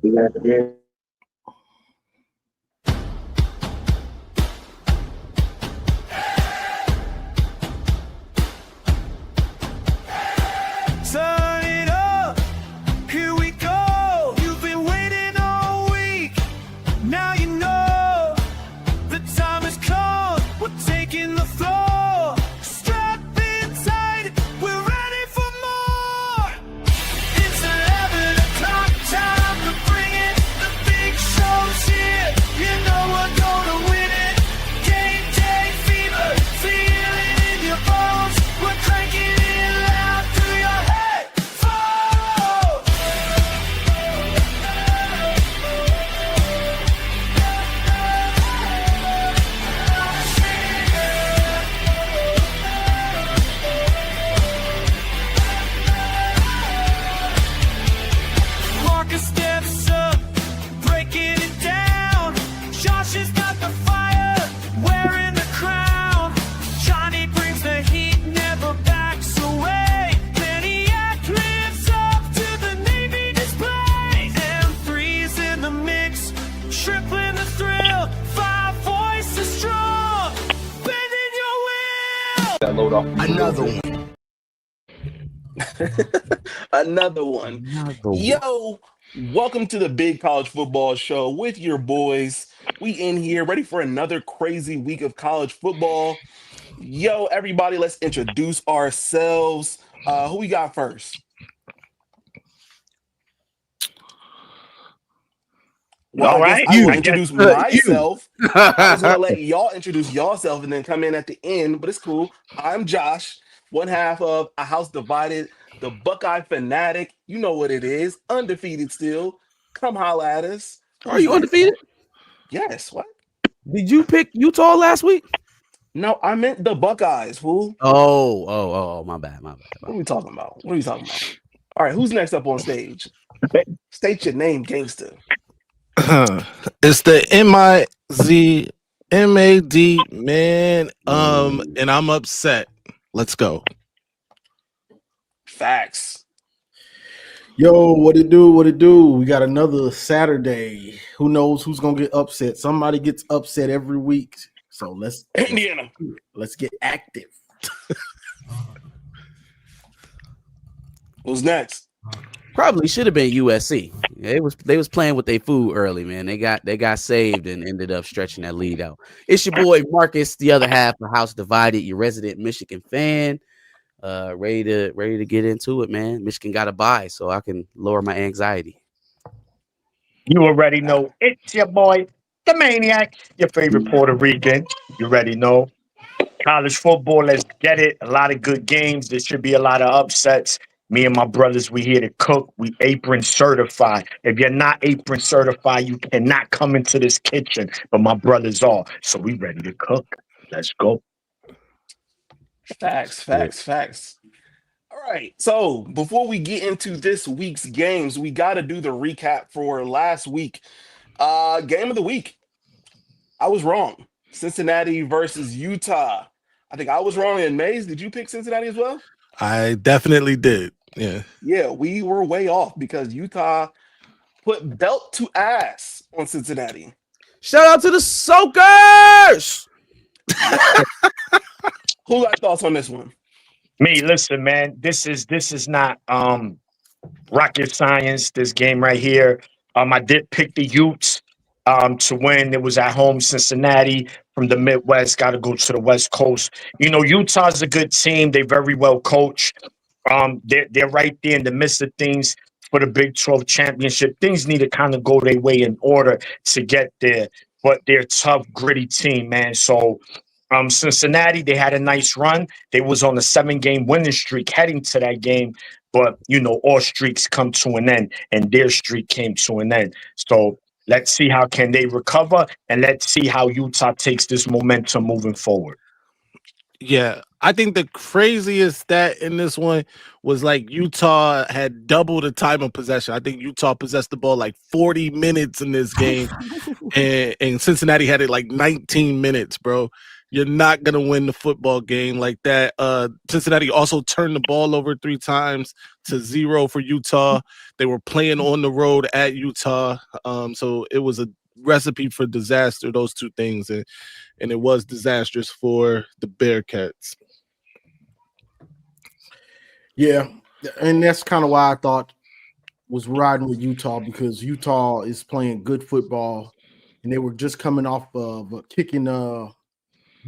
Turn it up, here we go. You've been waiting all week. Now you know the time has come. We're taking the floor. Strap in tight, we're ready for more. It's 11 o'clock, time to bring it. The big show's here. You know we're gonna win it. Game day fever, feel it in your bones. We're cranking it loud through your head. Marcus steps up, breaking it down. Josh has got the fire, wearing the crown. Johnny brings the heat, never backs away. Maniac lives up to the Navy display. M3's in the mix, tripling the thrill. 5 voices strong, bending your will. That load off. Another one. Another one. Yo, welcome to the Big College Football Show with your boys. We in here ready for another crazy week of college football. Yo, everybody, let's introduce ourselves. Who we got first? Well, All I guess right. I will I introduce guess, myself. I was gonna let y'all introduce yourself and then come in at the end, but it's cool. I'm Josh, one half of A House Divided, the Buckeye fanatic. You know what it is, undefeated still. Come holla at us. Are you undefeated? Yes. What? Did you pick Utah last week? No, I meant the Buckeyes, fool. Oh, my bad. What are we talking about? All right, who's next up on stage? State your name, gangster. It's the MIZMAD man. And I'm upset. Let's go. Facts. Yo, what it do? We got another Saturday. Who knows who's gonna get upset? Somebody gets upset every week. So let's Indiana. let's get active. Who's next? Probably should have been USC. They was playing with their food early, man. They got saved and ended up stretching that lead out. It's your boy Marcus, the other half of House Divided, your resident Michigan fan. Ready to get into it, man. Michigan got a bye, so I can lower my anxiety. You already know it's your boy, the Maniac, your favorite Puerto Rican. You already know. College football, let's get it. A lot of good games. There should be a lot of upsets. Me and my brothers, we here to cook. We apron certified. If you're not apron certified, you cannot come into this kitchen. But my brothers are. So we ready to cook. Let's go. Facts. All right. So before we get into this week's games, we got to do the recap for last week. Game of the week. I was wrong. Cincinnati versus Utah. I think I was wrong. And Maze, did you pick Cincinnati as well? I definitely did. Yeah, we were way off because Utah put belt to ass on Cincinnati. Shout out to the Soakers! Who got thoughts on this one? Me, listen, man. This is not rocket science. This game right here. I did pick the Utes to win. It was at home. Cincinnati from the Midwest got to go to the West Coast. You know, Utah's a good team. They very well coached. They're right there in the midst of things for the Big 12 championship. Things need to kind of go their way in order to get there. But they're a tough, gritty team, man. So Cincinnati, they had a nice run. They was on a 7-game winning streak heading to that game. But, you know, all streaks come to an end, and their streak came to an end. So let's see how can they recover, and let's see how Utah takes this momentum moving forward. Yeah, I think the craziest stat in this one was like Utah had double the time of possession. I think Utah possessed the ball like 40 minutes in this game, and Cincinnati had it like 19 minutes, bro. You're not gonna win the football game like that. Cincinnati also turned the ball over 3 times to 0 for Utah. They were playing on the road at Utah, so it was a recipe for disaster. Those two things, and it was disastrous for the Bearcats. Yeah, and that's kind of why I thought was riding with Utah, because Utah is playing good football, and they were just coming off of kicking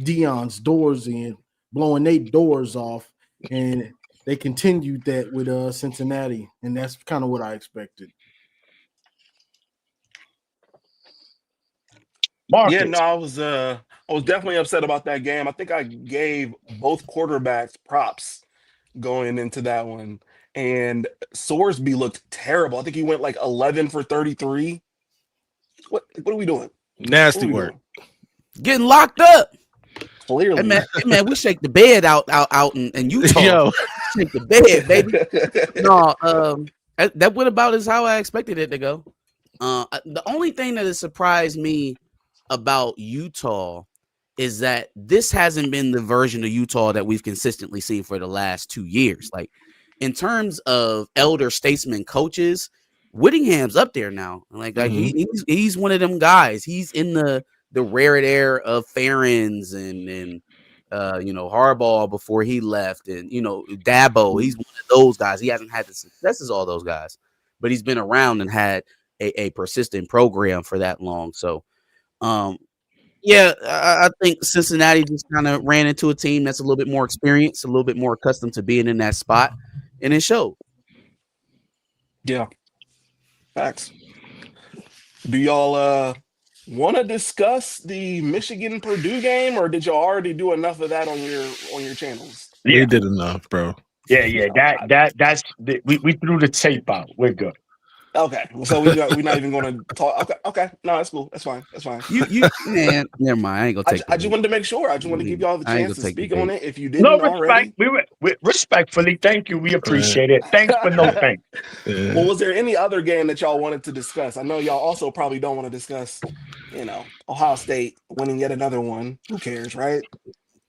Dion's doors in, blowing their doors off, and they continued that with Cincinnati, and that's kind of what I expected. Yeah, no, Marcus. I was definitely upset about that game. I think I gave both quarterbacks props going into that one. And Sorsby looked terrible. I think he went like 11 for 33. What are we doing? What Nasty are we work. doing? Getting locked up. Clearly. Hey, man, we shake the bed out in Utah. Yo, Shake the bed, baby. No, that went about as how I expected it to go. The only thing that has surprised me about Utah is that this hasn't been the version of Utah that we've consistently seen for the last 2 years. Like, in terms of elder statesman coaches, Whittingham's up there now. Like he's one of them guys. He's in the rare air of Ferentz and Harbaugh before he left, and Dabo. He's one of those guys. He hasn't had the successes all those guys, but he's been around and had a persistent program for that long. So yeah, I think Cincinnati just kind of ran into a team that's a little bit more experienced, a little bit more accustomed to being in that spot, and it showed. Yeah. Facts. Do y'all want to discuss the Michigan Purdue game, or did y'all already do enough of that on your channels? Yeah, we did enough, bro. yeah. We threw the tape out. We're good. Okay, so we're not even going to talk. Okay, no, that's cool. That's fine. You man, never mind. I ain't gonna take. I just wanted to make sure. I just wanted to give y'all the I ain't chance to gonna take the speak bait. on it if you didn't No already. respect. We respectfully, thank you. We appreciate it. Thanks, but no thanks. Yeah. Well, was there any other game that y'all wanted to discuss? I know y'all also probably don't want to discuss, Ohio State winning yet another one. Who cares, right?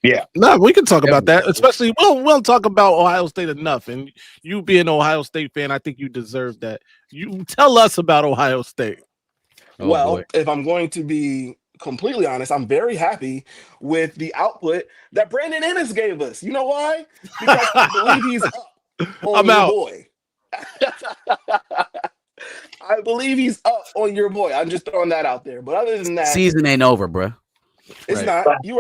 Yeah. No, we can talk about that. Especially, we'll talk about Ohio State enough. And you being an Ohio State fan, I think you deserve that. You tell us about Ohio State. Oh, Well, boy. if I'm going to be completely honest, I'm very happy with the output that Brandon Ennis gave us. You know why? Because I believe he's up on I'm your out. boy. I believe he's up on your boy. I'm just throwing that out there. But other than that, Season ain't over, bro. it's Right. not. You're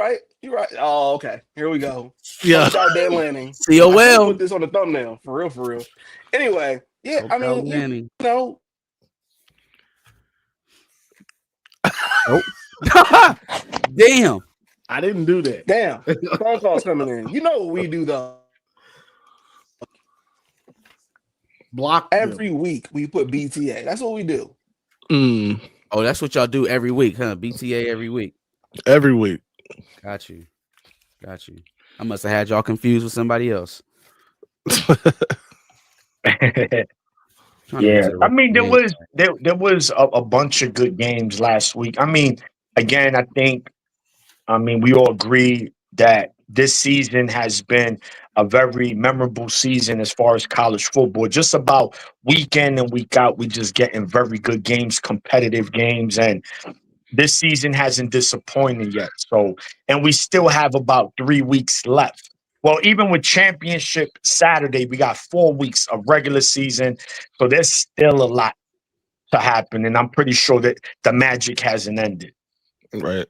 right. Oh, okay. Here we go. Yeah. Punch-Out Dan Lanning. COL. I should put this on the thumbnail. For real. Anyway, yeah, I mean, Lanning. Damn. I didn't do that. Damn. Phone calls coming in. You know what we do, though. Block them. Every week we put BTA. That's what we do. Oh, that's what y'all do every week, huh? BTA every week. Every week. Got you. I must have had y'all confused with somebody else. Yeah, I mean, there was a bunch of good games last week. I mean, again, we all agree that this season has been a very memorable season as far as college football. Just about week in and week out, we just getting very good games, competitive games, and this season hasn't disappointed yet. So, and we still have about 3 weeks left. Well, even with championship Saturday, we got 4 weeks of regular season. So there's still a lot to happen. And I'm pretty sure that the magic hasn't ended. Right.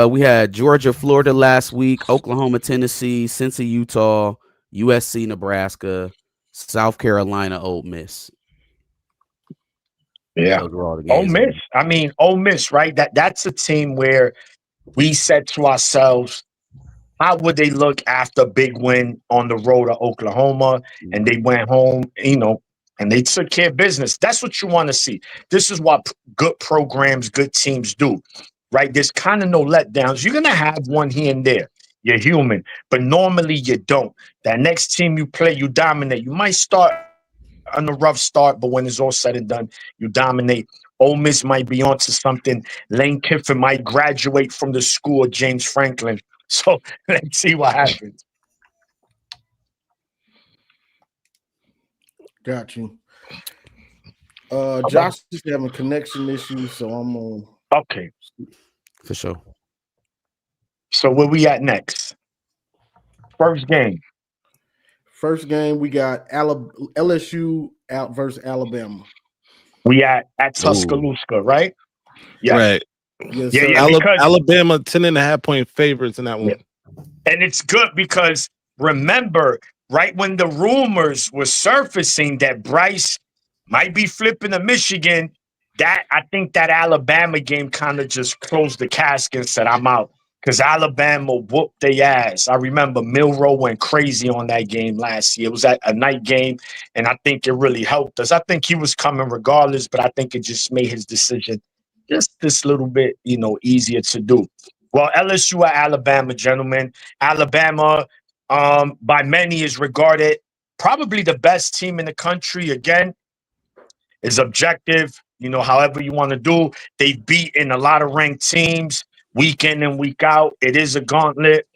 We had Georgia, Florida last week, Oklahoma, Tennessee, Cincy, Utah, USC, Nebraska, South Carolina, Ole Miss. Yeah. Those were all the Ole games. Miss. I mean, Ole Miss, right? That's a team where we said to ourselves, how would they look after a big win on the road to Oklahoma? And they went home, and they took care of business. That's what you want to see. This is what good programs, good teams do, right? There's kind of no letdowns. You're going to have one here and there. You're human, but normally you don't. That next team you play, you dominate. You might start on a rough start, but when it's all said and done, you dominate. Ole Miss might be onto something. Lane Kiffin might graduate from the school of James Franklin. So let's see what happens. Got you. Josh is having connection issues, so I'm on. Okay. For sure. So where we at next? First game. First game, we got LSU out versus Alabama. We at Tuscaloosa, right? Yes. Right. Yes, Yeah, sir. yeah, because Alabama 10.5-point favorites in that one. and it's good because remember, right when the rumors were surfacing that Bryce might be flipping to Michigan, that I think that Alabama game kind of just closed the casket and said, I'm out. Because Alabama whooped their ass. I remember Milroe went crazy on that game last year. It was at a night game, and I think it really helped us. I think he was coming regardless, but I think it just made his decision just this little bit, easier to do. Well, LSU at Alabama, gentlemen. Alabama, by many, is regarded probably the best team in the country. Again, is objective, however you want to do. They've beaten a lot of ranked teams week in and week out. It is a gauntlet.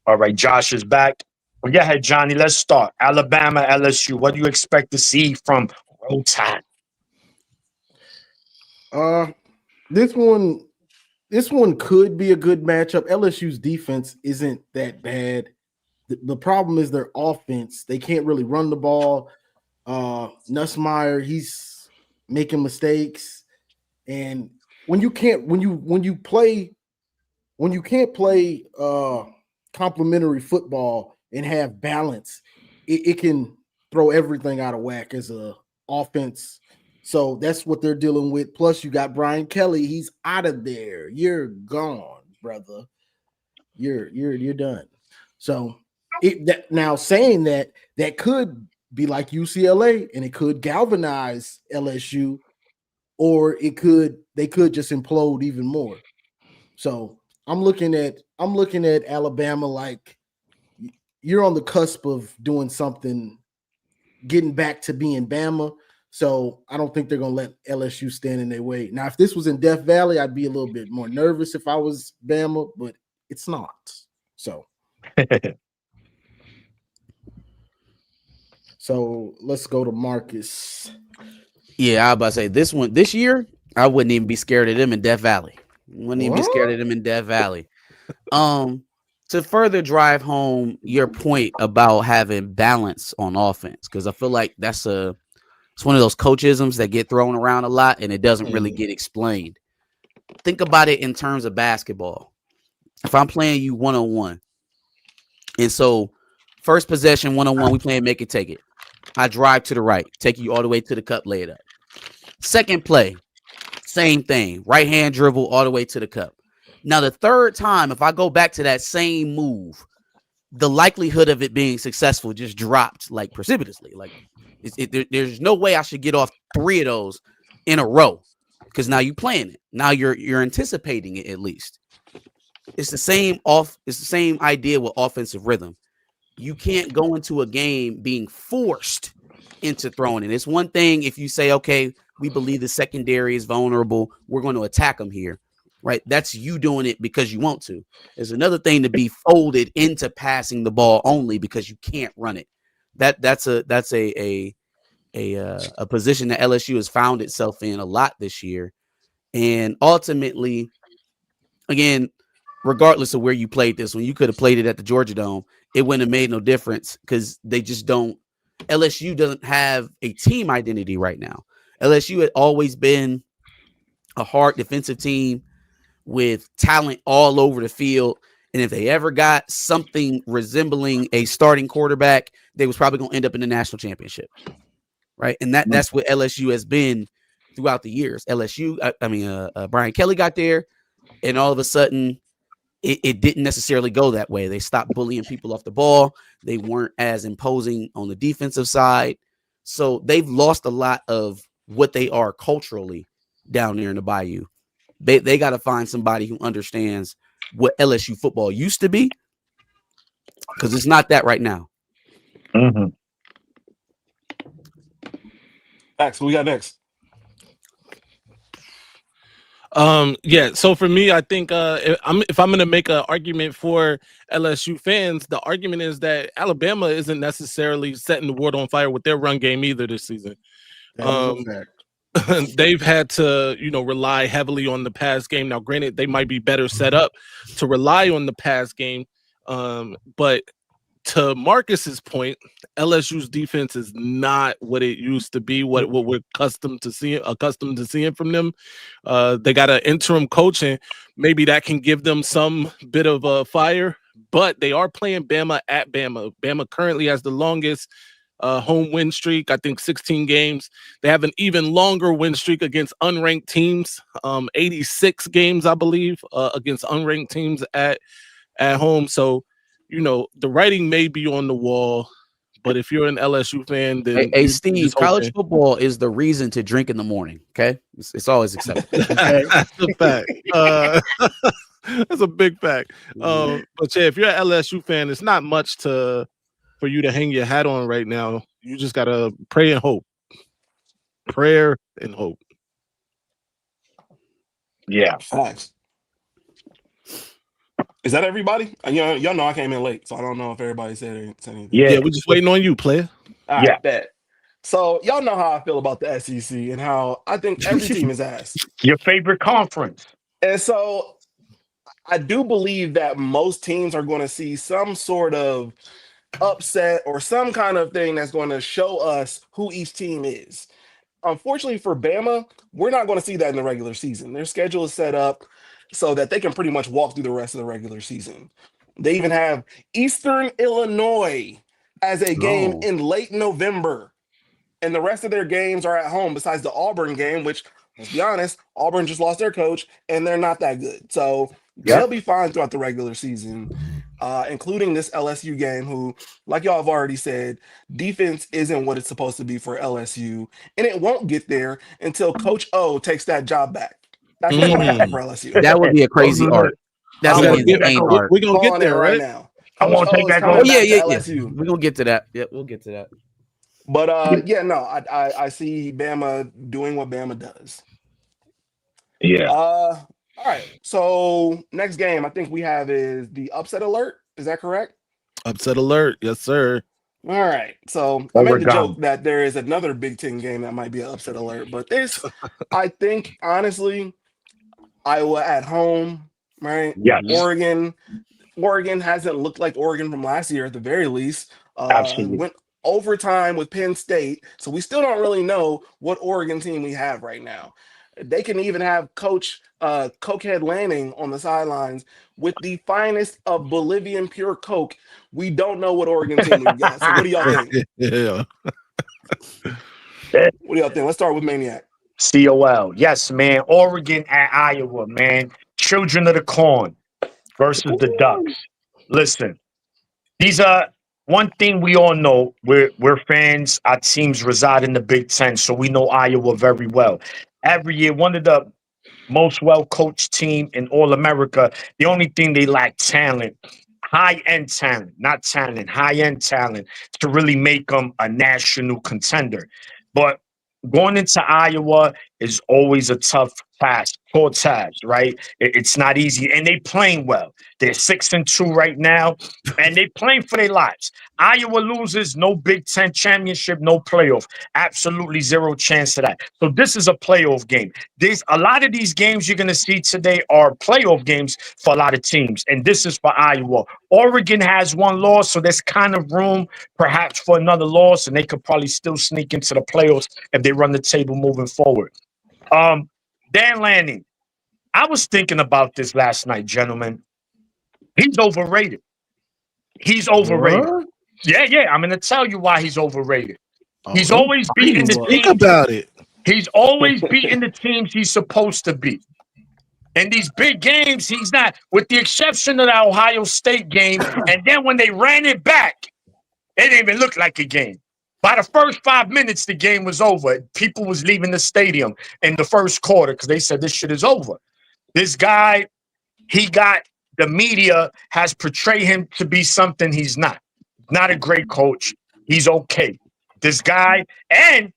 All right, Josh is back. Well, go ahead, Johnny. Let's start. Alabama, LSU. What do you expect to see from Roll Tide? This one could be a good matchup. LSU's defense isn't that bad. The problem is their offense. They can't really run the ball. Nussmeier, he's making mistakes, and when you can't play complementary football and have balance, it can throw everything out of whack as a offense. So that's what they're dealing with. Plus, you got Brian Kelly. He's out of there. You're gone, brother. You're done. So now saying that could be like UCLA, and it could galvanize LSU, or they could just implode even more. So I'm looking at Alabama like you're on the cusp of doing something, getting back to being Bama. So I don't think they're going to let LSU stand in their way. Now, if this was in Death Valley, I'd be a little bit more nervous if I was Bama, but it's not. So, let's go to Marcus. Yeah, I was about to say this year, I wouldn't even be scared of them in Death Valley. Wouldn't even be scared of them in Death Valley. To further drive home your point about having balance on offense, because I feel like it's one of those coachisms that get thrown around a lot and it doesn't really get explained. Think about it in terms of basketball. If I'm playing you one-on-one, and so first possession one-on-one, we playing make it, take it. I drive to the right, take you all the way to the cup, lay it up. Second play, same thing. Right hand dribble all the way to the cup. Now, the third time, if I go back to that same move, the likelihood of it being successful just dropped like precipitously. Like there's no way I should get off 3 of those in a row, because now you're playing it. Now you're anticipating it at least. It's the same idea with offensive rhythm. You can't go into a game being forced into throwing it. It's one thing if you say, okay, we believe the secondary is vulnerable, we're going to attack them here. Right, that's you doing it because you want to. There's another thing to be folded into passing the ball only because you can't run it. That's a position that LSU has found itself in a lot this year, and ultimately, again, regardless of where you played this, when you could have played it at the Georgia Dome, it wouldn't have made no difference because they just don't. LSU doesn't have a team identity right now. LSU had always been a hard defensive team with talent all over the field. And if they ever got something resembling a starting quarterback, they was probably going to end up in the national championship. Right. And that's what LSU has been throughout the years. Brian Kelly got there, and all of a sudden it didn't necessarily go that way. They stopped bullying people off the ball. They weren't as imposing on the defensive side. So they've lost a lot of what they are culturally down there in the Bayou. They got to find somebody who understands what LSU football used to be, because it's not that right now. Mm-hmm. Max, who we got next? Yeah, so for me, I think if I'm gonna make an argument for LSU fans, the argument is that Alabama isn't necessarily setting the world on fire with their run game either this season. That is a fact. They've had to, rely heavily on the pass game. Now, granted, they might be better set up to rely on the pass game, but to Marcus's point, LSU's defense is not what it used to be. What we're accustomed to seeing from them. They got an interim coach, and maybe that can give them some bit of a fire. But they are playing Bama at Bama. Bama currently has the longest home win streak. I think 16 games. They have an even longer win streak against unranked teams. 86 games, I believe, against unranked teams at home. So, the writing may be on the wall, but if you're an LSU fan, then Hey, Steve, college football is the reason to drink in the morning. Okay, it's always acceptable. That's a fact. That's a big fact. But yeah, if you're an LSU fan, it's not much for you to hang your hat on right now. You just gotta pray and hope. Prayer and hope. Yeah. Facts. Is that everybody? Y'all know I came in late, so I don't know if everybody said anything. Yeah, we're just waiting on you, player. All right, bet. So y'all know how I feel about the SEC and how I think every team is ass. Your favorite conference. And so I do believe that most teams are going to see some sort of upset or some kind of thing that's going to show us who each team is. Unfortunately for Bama, we're not going to see that in the regular season. Their schedule is set up so that they can pretty much walk through the rest of the regular season. They even have Eastern Illinois as a game in late November. And the rest of their games are at home besides the Auburn game, which, let's be honest, Auburn just lost their coach and they're not that good. So they'll be fine throughout the regular season, including this LSU game, who, like y'all have already said, defense isn't what it's supposed to be for LSU. And it won't get there until Coach O takes that job back. That's what's going to happen for LSU. That would be a crazy art. That's I'm an insane art. We're gonna get calling there, it right? now. I won't Coach take O that is coming goal. back Yeah. to LSU. We're gonna get to that. Yeah, we'll get to that. But I see Bama doing what Bama does. Yeah. All right. So next game I think we have is the upset alert. Is that correct? Upset alert, yes, sir. All right. So I made the joke that there is another Big Ten game that might be an upset alert, but this, I think, honestly, Iowa at home, right? Yes. Oregon hasn't looked like Oregon from last year at the very least. Absolutely. Went overtime with Penn State, so we still don't really know what Oregon team we have right now. They can even have Coach Cokehead Lanning on the sidelines with the finest of Bolivian pure Coke. We don't know what Oregon team we got. So what do y'all think? Yeah. What do y'all think? Let's start with Maniac. COL. Yes, man. Oregon at Iowa, man. Children of the Corn versus the Ducks. Listen, these are one thing we all know. We're fans. Our teams reside in the Big Ten, so we know Iowa very well. Every year, one of the most well-coached team in all America. The only thing they lack talent, high-end talent, not talent, high-end talent to really make them a national contender. But going into Iowa is always a tough task, right? It's not easy, and they playing well. They're 6-2 right now, and they playing for their lives. Iowa loses, no Big Ten championship, no playoff. Absolutely zero chance of that. So this is a playoff game. A lot of these games you're going to see today are playoff games for a lot of teams, and this is for Iowa. Oregon has one loss, so there's kind of room perhaps for another loss, and they could probably still sneak into the playoffs if they run the table moving forward. Dan Lanning, I was thinking about this last night, gentlemen. He's overrated. He's overrated. What? Yeah. I'm going to tell you why he's overrated. He's always beating the Think teams. about it. He's always beating the teams he's supposed to beat. In these big games, he's not, with the exception of the Ohio State game. And then when they ran it back, it didn't even look like a game. By the first 5 minutes, the game was over. People was leaving the stadium in the first quarter because they said this shit is over. This guy, the media has portrayed him to be something he's not. Not a great coach. He's okay. This guy, and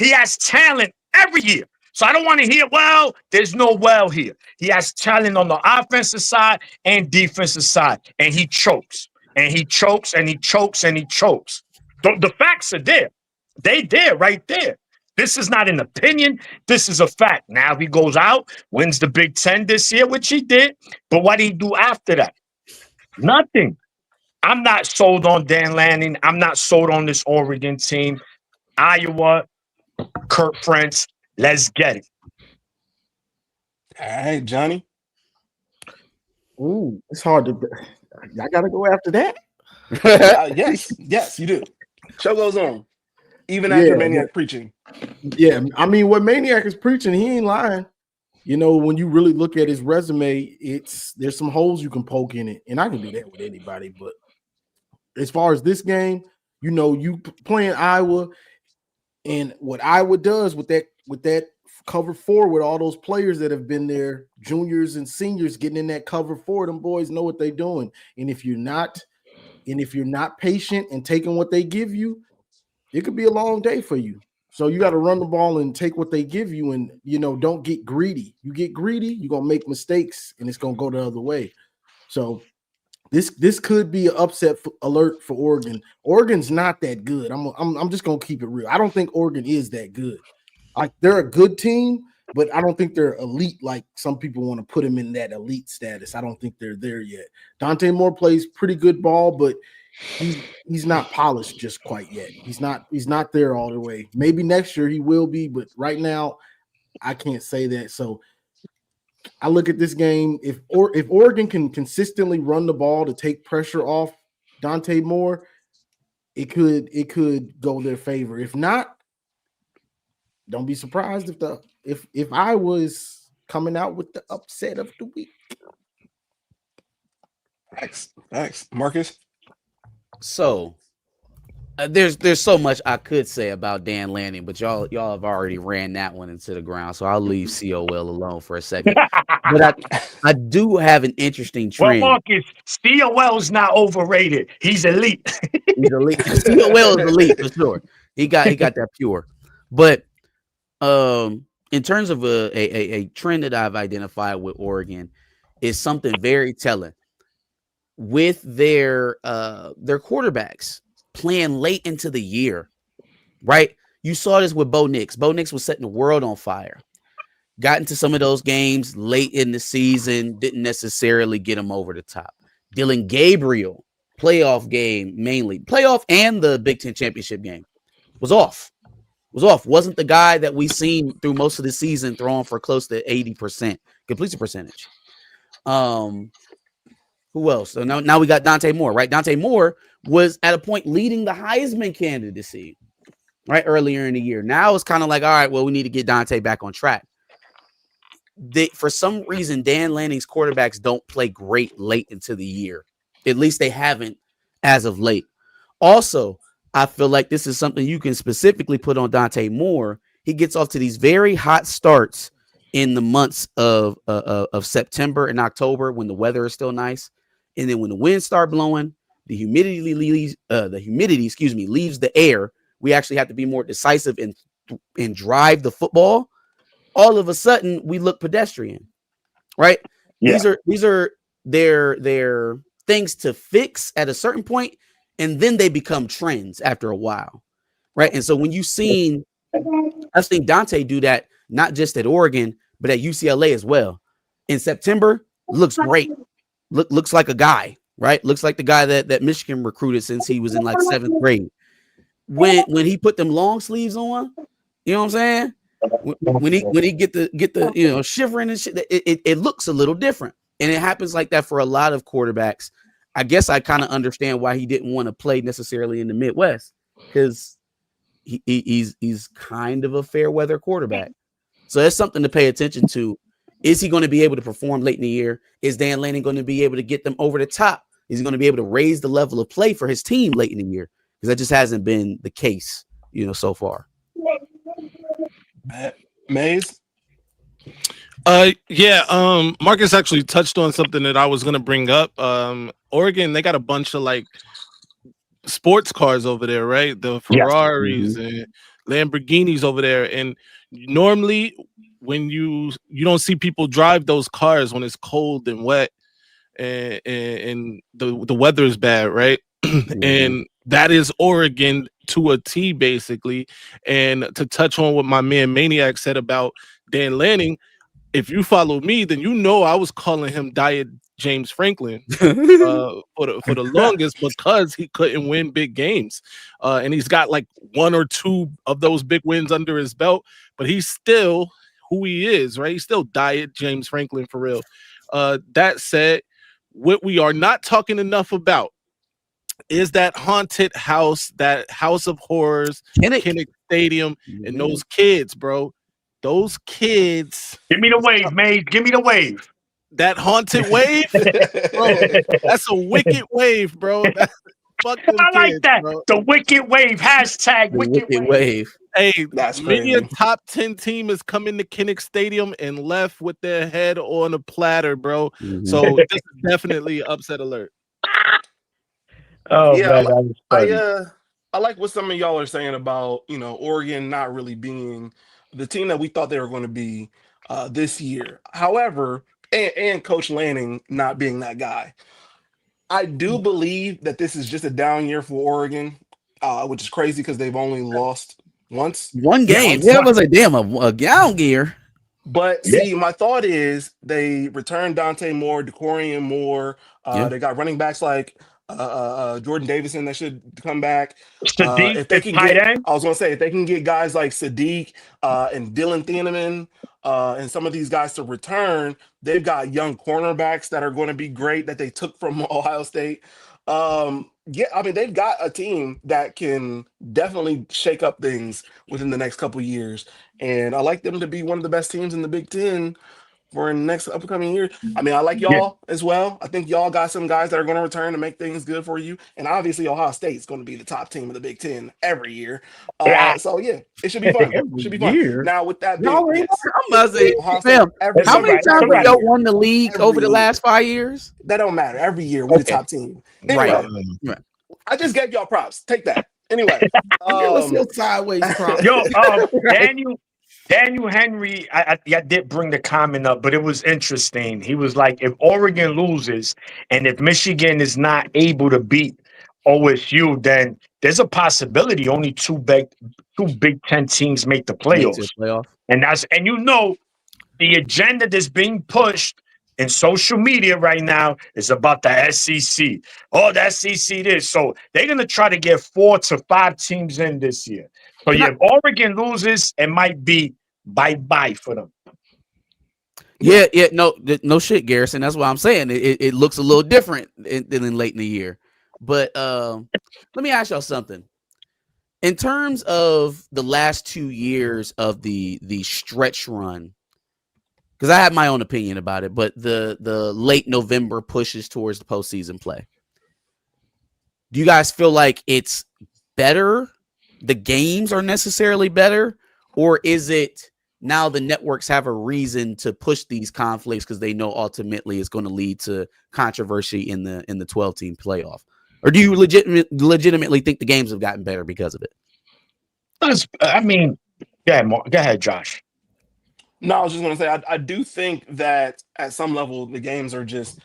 He has talent every year. So I don't want to hear, well, there's no well here. He has talent on the offensive side and defensive side, and he chokes, and he chokes, and he chokes, and he chokes. The facts are there. They there, right there. This is not an opinion. This is a fact. Now he goes out, wins the Big Ten this year, which he did. But what did he do after that? Nothing. I'm not sold on Dan Lanning. I'm not sold on this Oregon team. Iowa, Kurt Prince, let's get it. All right, Johnny. Ooh, it's hard to. I gotta go after that. Yes, you do. Show goes on. Even after Maniac preaching. Yeah, I mean, what Maniac is preaching, he ain't lying. You know, when you really look at his resume, there's some holes you can poke in it, and I can do that with anybody. But as far as this game, you know, you playing Iowa, and what Iowa does with that cover four, with all those players that have been there, juniors and seniors getting in that cover four, them boys know what they're doing. And if you're not patient and taking what they give you, it could be a long day for you. So you got to run the ball and take what they give you, and you know, don't get greedy. You get greedy, you're gonna make mistakes, and it's gonna go the other way. So this could be an upset alert for Oregon. Oregon's not that good. I'm just gonna keep it real. I don't think Oregon is that good. Like, they're a good team, but I don't think they're elite like some people want to put them in that elite status. I don't think they're there yet. Dante Moore plays pretty good ball, but he's not polished just quite yet. He's not there all the way. Maybe next year he will be, but right now I can't say that. So I look at this game. If Oregon can consistently run the ball to take pressure off Dante Moore, it could go their favor. If not, don't be surprised if I was coming out with the upset of the week. Thanks, Marcus. So there's so much I could say about Dan Lanning, but y'all have already ran that one into the ground. So I'll leave COL alone for a second. But I do have an interesting trend. Well, Marcus, COL's not overrated. He's elite. He's elite. COL is elite for sure. He got that pure. But in terms of a trend that I've identified with Oregon, is something very telling. With their quarterbacks playing late into the year, right? You saw this with Bo Nix. Bo Nix was setting the world on fire. Got into some of those games late in the season, didn't necessarily get him over the top. Dylan Gabriel, playoff game mainly, playoff and the Big Ten championship game, was off. Wasn't the guy that we seen through most of the season throwing for close to 80% completion percentage. Who else? So now we got Dante Moore, right? Dante Moore was at a point leading the Heisman candidacy, right, earlier in the year. Now it's kind of like, all right, well, we need to get Dante back on track. For some reason, Dan Lanning's quarterbacks don't play great late into the year. At least they haven't as of late. Also, I feel like this is something you can specifically put on Dante Moore. He gets off to these very hot starts in the months of September and October when the weather is still nice. And then when the winds start blowing, the humidity leaves the air. We actually have to be more decisive and drive the football. All of a sudden, we look pedestrian, right? Yeah. These are their things to fix at a certain point, and then they become trends after a while, right? And so when you've seen, I've seen Dante do that not just at Oregon, but at UCLA as well. In September, looks great. Looks like a guy, right? Looks like the guy that Michigan recruited since he was in like 7th grade. When he put them long sleeves on, you know what I'm saying? When he get the shivering and shit, it looks a little different. And it happens like that for a lot of quarterbacks. I guess I kind of understand why he didn't want to play necessarily in the Midwest, because he's kind of a fair weather quarterback. So that's something to pay attention to. Is he going to be able to perform late in the year? Is Dan Lanning going to be able to get them over the top? Is he going to be able to raise the level of play for his team late in the year? Because that just hasn't been the case, so far. Maze? Marcus actually touched on something that I was going to bring up. Oregon, they got a bunch of like sports cars over there, right? The Ferraris and Lamborghinis over there, and normally when you don't see people drive those cars when it's cold and wet and the weather is bad, right? And that is Oregon to a T, basically. And to touch on what my man Maniac said about Dan Lanning, if you follow me, then you know I was calling him Diet James Franklin for the longest because he couldn't win big games, and he's got like one or two of those big wins under his belt, but he's still who he is, right? He's still Diet James Franklin for real. That said, what we are not talking enough about is that haunted house, that house of horrors, Kinnick Stadium, and those kids, bro. Those kids. Give me the wave, Maze. Give me the wave. That haunted wave, bro. That's a wicked wave, bro. Fuck them I like kids, that. Bro. The wicked wave. Hashtag wicked wave. Hey, That's maybe a crazy. top 10 team has come into Kinnick Stadium and left with their head on a platter, bro. So this is definitely upset alert. Oh Yeah, man, that was funny. I like what some of y'all are saying about, you know, Oregon not really being the team that we thought they were going to be this year. However, and Coach Lanning not being that guy. I do believe that this is just a down year for Oregon, which is crazy because they've only lost once. One game. Yeah, it was a damn a gown gear. But see, my thought is they returned Dante Moore, DeCorian Moore. They got running backs like Jordan Davison that should come back. Sadiq, If they the can tight get, end. I was going to say, if they can get guys like Sadiq and Dylan Thieneman and some of these guys to return, they've got young cornerbacks that are going to be great that they took from Ohio State. Yeah, I mean, they've got a team that can definitely shake up things within the next couple years. And I like them to be one of the best teams in the Big Ten for the next upcoming year. I mean, I like Yeah. y'all as well. I think y'all got some guys that are going to return to make things good for you. And obviously, Ohio State is going to be the top team of the Big Ten every year. So yeah, it should be fun. Every Should be fun. year? Now with that No, being, ain't yes, I'm about to say, Ohio State fam, every how It's many alright, times it's have alright. y'all won the league Every over the year. last 5 years? That don't matter. Every year we're the Okay. top team. Anyway, Right. I just gave y'all props. Take that. Anyway, Give us your sideways prop. Yo, Daniel Henry, I did bring the comment up, but it was interesting. He was like, if Oregon loses and if Michigan is not able to beat OSU, then there's a possibility only two Big Ten teams make the Make it to playoffs. the playoff. And you know the agenda that's being pushed in social media right now is about the SEC. Oh, the SEC this. So they're gonna try to get 4 to 5 teams in this year. So Can I- if Oregon loses, it might be bye-bye for them. Yeah, no shit, Garrison. That's why I'm saying it looks a little different than in late in the year. But let me ask y'all something. In terms of the last 2 years of the stretch run, because I have my own opinion about it, but the late November pushes towards the postseason play. Do you guys feel like it's better? The games are necessarily better, or is it now the networks have a reason to push these conflicts because they know ultimately it's going to lead to controversy in the 12-team playoff? Or do you legitimately think the games have gotten better because of it? I mean, go ahead, Josh. no, I was just going to say I do think that at some level the games are just.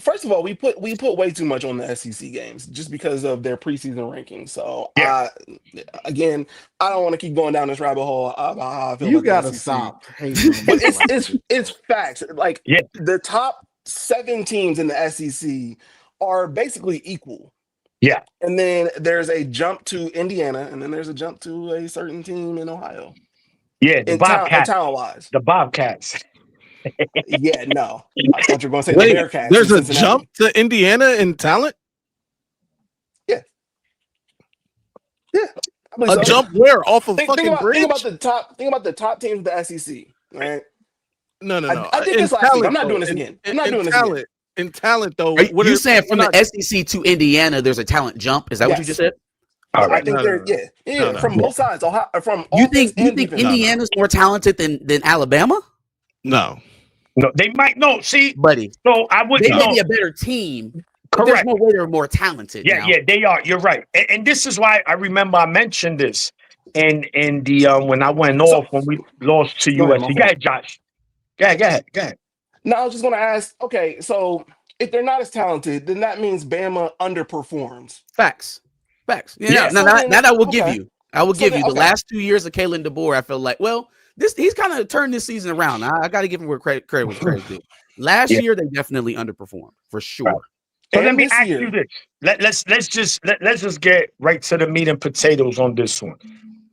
First of all, we put way too much on the SEC games just because of their preseason rankings. So Yeah. again, I don't want to keep going down this rabbit hole about how I feel You about gotta the SEC. stop hating on But us like that. it's facts. Like Yeah. the top 7 teams in the SEC are basically equal. Yeah. And then there's a jump to Indiana, and then there's a jump to a certain team in Ohio. Yeah, the In Bobcats. talent wise. The Bobcats. Yeah, no. I thought you were gonna say Wait, the Bearcats. there's in a Cincinnati. jump to Indiana in talent? Yeah. I believe A so. jump where? Off of Think fucking bridge? about the top teams of the SEC. Right? No. I did In this last week. I'm talent, not though. doing this again. I'm In- not in doing this talent, again. In talent, though. Are you saying from we're the SEC to Indiana, there's a talent jump? Is that what you Yes. just said? All I right. think No, they're no. No. from both sides. From You offense think and defense. Indiana's more talented than Alabama? No. No, they might see. Buddy, So I would they may know. be a better team, but there's Correct. no way they're more talented. Yeah, now. yeah, they are. You're right. And this is why I remember I mentioned this. in the when I went So off when we lost to go ahead, my USC. Go fault. ahead, Josh. Go ahead. No, I was just gonna ask. Okay, so if they're not as talented, then that means Bama underperforms. Facts. Yeah. Yeah. Now, So then, that I will give okay. you. I will So give then, you the okay. last 2 years of Kalen DeBoer. I feel like, well, he's kind of turned this season around. I got to give him where credit was credit due. Last Yeah. year, they definitely underperformed for Right. sure. So let And me this ask you year, this. Let's just get right to the meat and potatoes on this one.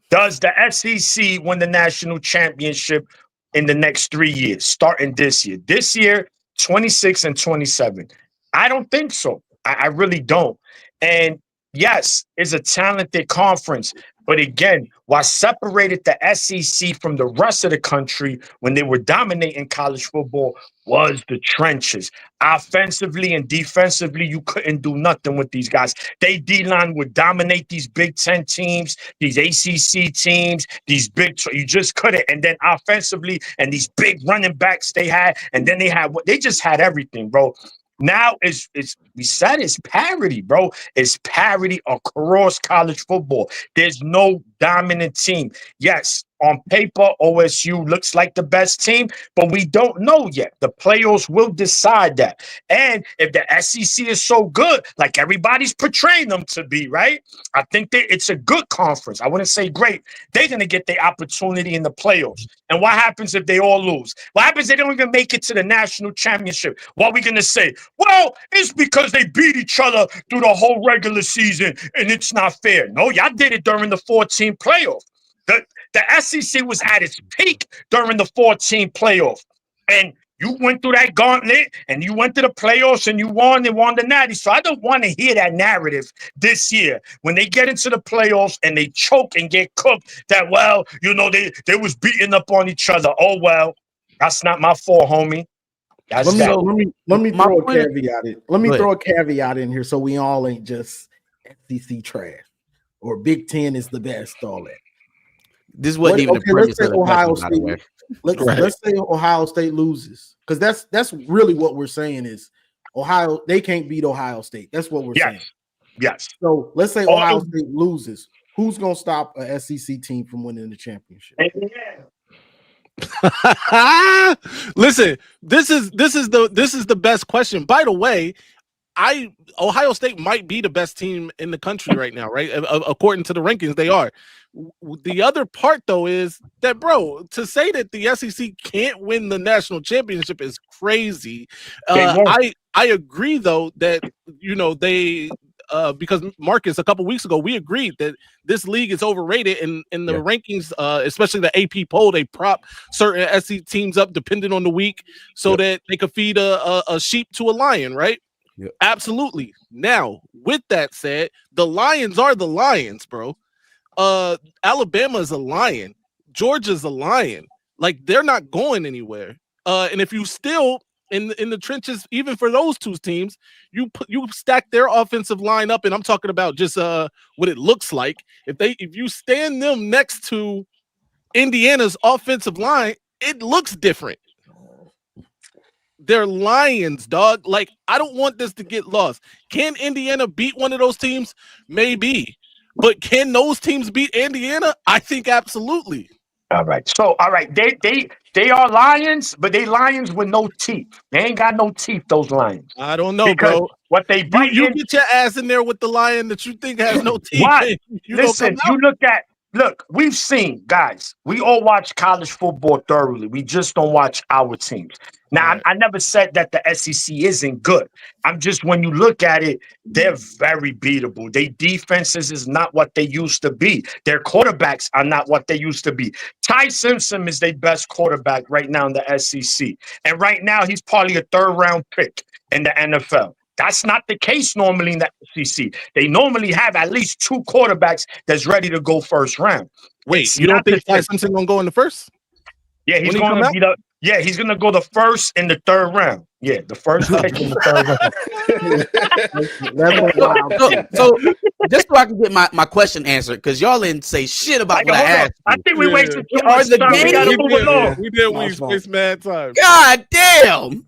Does the SEC win the national championship in the next 3 years, starting this year? This year, 26 and 27. I don't think so. I really don't. And yes, it's a talented conference. But again, what separated the SEC from the rest of the country when they were dominating college football was the trenches. Offensively and defensively, you couldn't do nothing with these guys. They D-line would dominate these Big Ten teams, these ACC teams, these big, you just couldn't. And then offensively, and these big running backs they had, and then they just had everything, bro. Now we said it's parity, bro. It's parity across college football. There's no dominant team. Yes, on paper, OSU looks like the best team, but we don't know yet. The playoffs will decide that. And if the SEC is so good, like everybody's portraying them to be, right? I think it's a good conference. I wouldn't say great. They're going to get the opportunity in the playoffs. And what happens if they all lose? What happens if they don't even make it to the national championship? What are we going to say? Well, it's because they beat each other through the whole regular season and it's not fair. No, y'all did it during the 14 playoff. The SEC was at its peak during the 14 playoff. And you went through that gauntlet and you went to the playoffs and you won the natty. So I don't want to hear that narrative this year when they get into the playoffs and they choke and get cooked that, well, they was beating up on each other. Oh, well, that's not my fault, homie. That's Let that. me My throw a point is- caveat in. Let me Go throw a caveat in here so we all ain't just SEC trash or Big Ten is the best. All that. This wasn't even the Okay, premise let's say of the Ohio question, by the way. State. Let's say Ohio State loses, because that's really what we're saying is they can't beat Ohio State. That's what we're saying. Yes. So let's say Oh, Ohio State loses. Who's gonna stop a SEC team from winning the championship? Listen, this is the best question. By the way, Ohio State might be the best team in the country right now, right? According to the rankings, they are. The other part, though, is that, bro, to say that the SEC can't win the national championship is crazy. I agree, though, that they. Because Marcus, a couple weeks ago, we agreed that this league is overrated, and in the rankings, especially the AP poll, they prop certain SEC teams up depending on the week, so that they could feed a sheep to a lion, right? Yep. Absolutely. Now, with that said, the Lions are the Lions, bro. Alabama is a lion. Georgia's a lion. Like, they're not going anywhere. And if you still in the trenches, even for those two teams, you stack their offensive line up, and I'm talking about just what it looks like. If you stand them next to Indiana's offensive line, it looks different. They're lions, dog. Like, I don't want this to get lost. Can Indiana beat one of those teams? Maybe. But can those teams beat Indiana? I think absolutely. All right. So, all right, they are lions, but they lions with no teeth. They ain't got no teeth, those lions. I don't know, Because bro. what they bite You in, get your ass in there with the lion that you think has no teeth. why? You Listen, don't come out. look, we've seen, guys, we all watch college football thoroughly. We just don't watch our teams. Now, Right. I never said that the SEC isn't good. I'm just, when you look at it, they're very beatable. Their defenses is not what they used to be. Their quarterbacks are not what they used to be. Ty Simpson is their best quarterback right now in the SEC. And right now, he's probably a third-round pick in the NFL. That's not the case normally in the SEC. They normally have at least two quarterbacks that's ready to go first round. Wait, It's you don't not think the Ty case. Simpson gonna go in the first? Yeah, he's when he going come to out? be he's going to go the first and the third round. Yeah, the first pick in the third round. That's a wild So just so I can get my question answered, because y'all didn't say shit about Like, what I hold on. asked I you. think we wasted too Are much the time. We got to games- move along. We did. My We fault. waste mad time. God damn!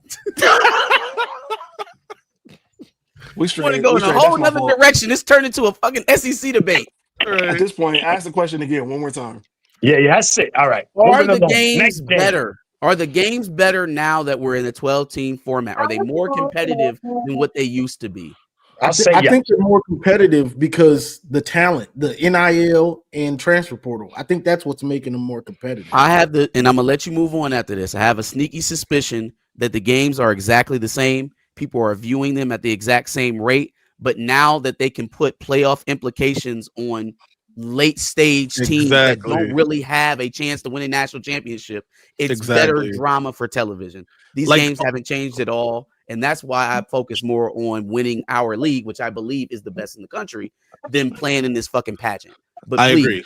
We Want to go in a whole nother direction. It's turned into a fucking SEC debate. At this point, ask the question again one more time. Yeah, that's it. All right. Are Moving the along. games Next game. better? Are the games better now that we're in a 12-team format? Are they more competitive than what they used to be? I'll say I yes. think they're more competitive because the talent, the NIL and transfer portal. I think that's what's making them more competitive. I have the, and I'm gonna let you move on after this. I have a sneaky suspicion that the games are exactly the same. People are viewing them at the exact same rate, but now that they can put playoff implications on late stage teams that don't Exactly. really have a chance to win a national championship, it's better Exactly. drama for television. These Like- games haven't changed at all, and that's why I focus more on winning our league, which I believe is the best in the country, than playing in this fucking pageant. But I please, agree.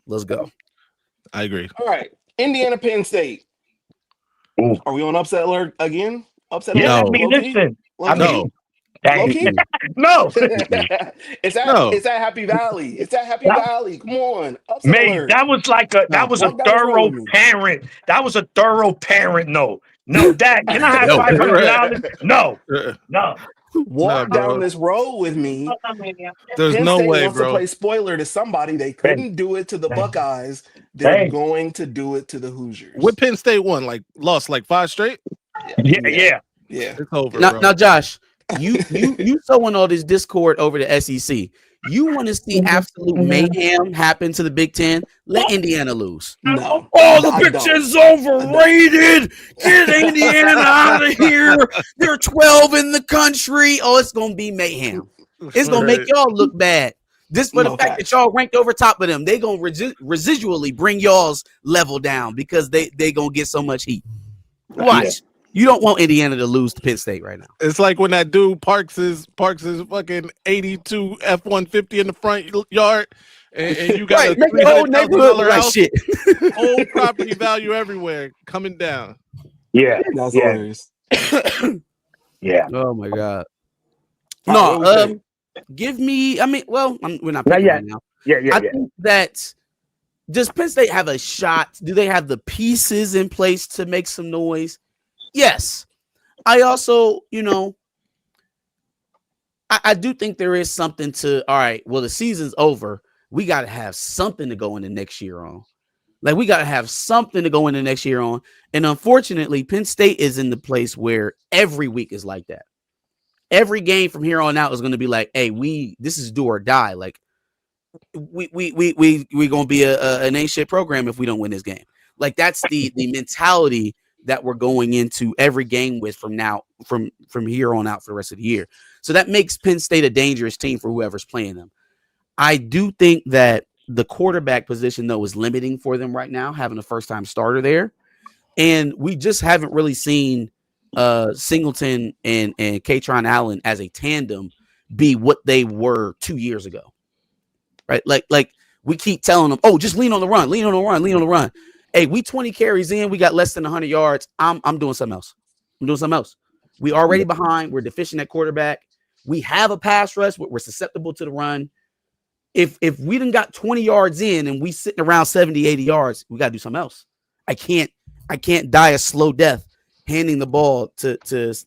let's go. I agree. All right, Indiana, Penn State. Ooh. Are we on upset alert again? Upset Yeah, alert? I mean, Low-key? listen. I Low-key? mean, dang. Low-key? No. it's at No. it's at Happy Valley. It's at Happy Valley. Come on, upset Mate, alert. that was like a No. that was a Walk down this road thorough with me. parent. That was a thorough parent. No, Dad, can I have No. $500? No, no. Walk No, down bro. this road with me. There's Penn no State way, wants to bro. play spoiler to somebody. They couldn't do it to the Dang. Buckeyes. They're Dang. going to do it to the Hoosiers. What Penn State won? Like lost like 5 straight? Yeah. Yeah. It's over, Now, bro. now, Josh, you sowing all this discord over the SEC. You want to see absolute mayhem happen to the Big Ten? Let Indiana lose. No. Oh, the I Big don't. Ten's overrated. Get Indiana out of here. They're 12 in the country. Oh, it's gonna be mayhem. It's gonna make y'all look bad. This for the No fact facts. that y'all ranked over top of them. They gonna residually bring y'all's level down because they gonna get so much heat. Watch. Yeah. You don't want Indiana to lose to Penn State right now. It's like when that dude parks his fucking 82 F-150 in the front yard, and you got Right, a make the whole neighborhood $300,000 look like house, shit. whole property value everywhere coming down. Yeah. That's Yeah. hilarious. Yeah. Oh my god. All right, No, what we say? give me. I mean, well, we're not Not picking yet. right now. Yeah. I think that does Penn State have a shot? Do they have the pieces in place to make some noise? Yes. I also, I do think there is something to. All right, well, the season's over. We got to have something to go into next year on. Like we got to have something to go into next year on. And unfortunately, Penn State is in the place where every week is like that. Every game from here on out is going to be like, hey, this is do or die. Like we gonna be an ain't shit program if we don't win this game. Like that's the mentality that we're going into every game with from here on out for the rest of the year. So that makes Penn State a dangerous team for whoever's playing them. I do think that the quarterback position though is limiting for them right now, having a first time starter there, and we just haven't really seen Singleton and Katron Allen as a tandem be what they were 2 years ago. Right? Like we keep telling them, oh, just lean on the run. Hey, we 20 carries in, we got less than 100 yards. I'm doing something else. We already behind. We're deficient at quarterback. We have a pass rush, but we're susceptible to the run. If we done got 20 yards in and we sitting around 70, 80 yards, we got to do something else. I can't die a slow death handing the ball to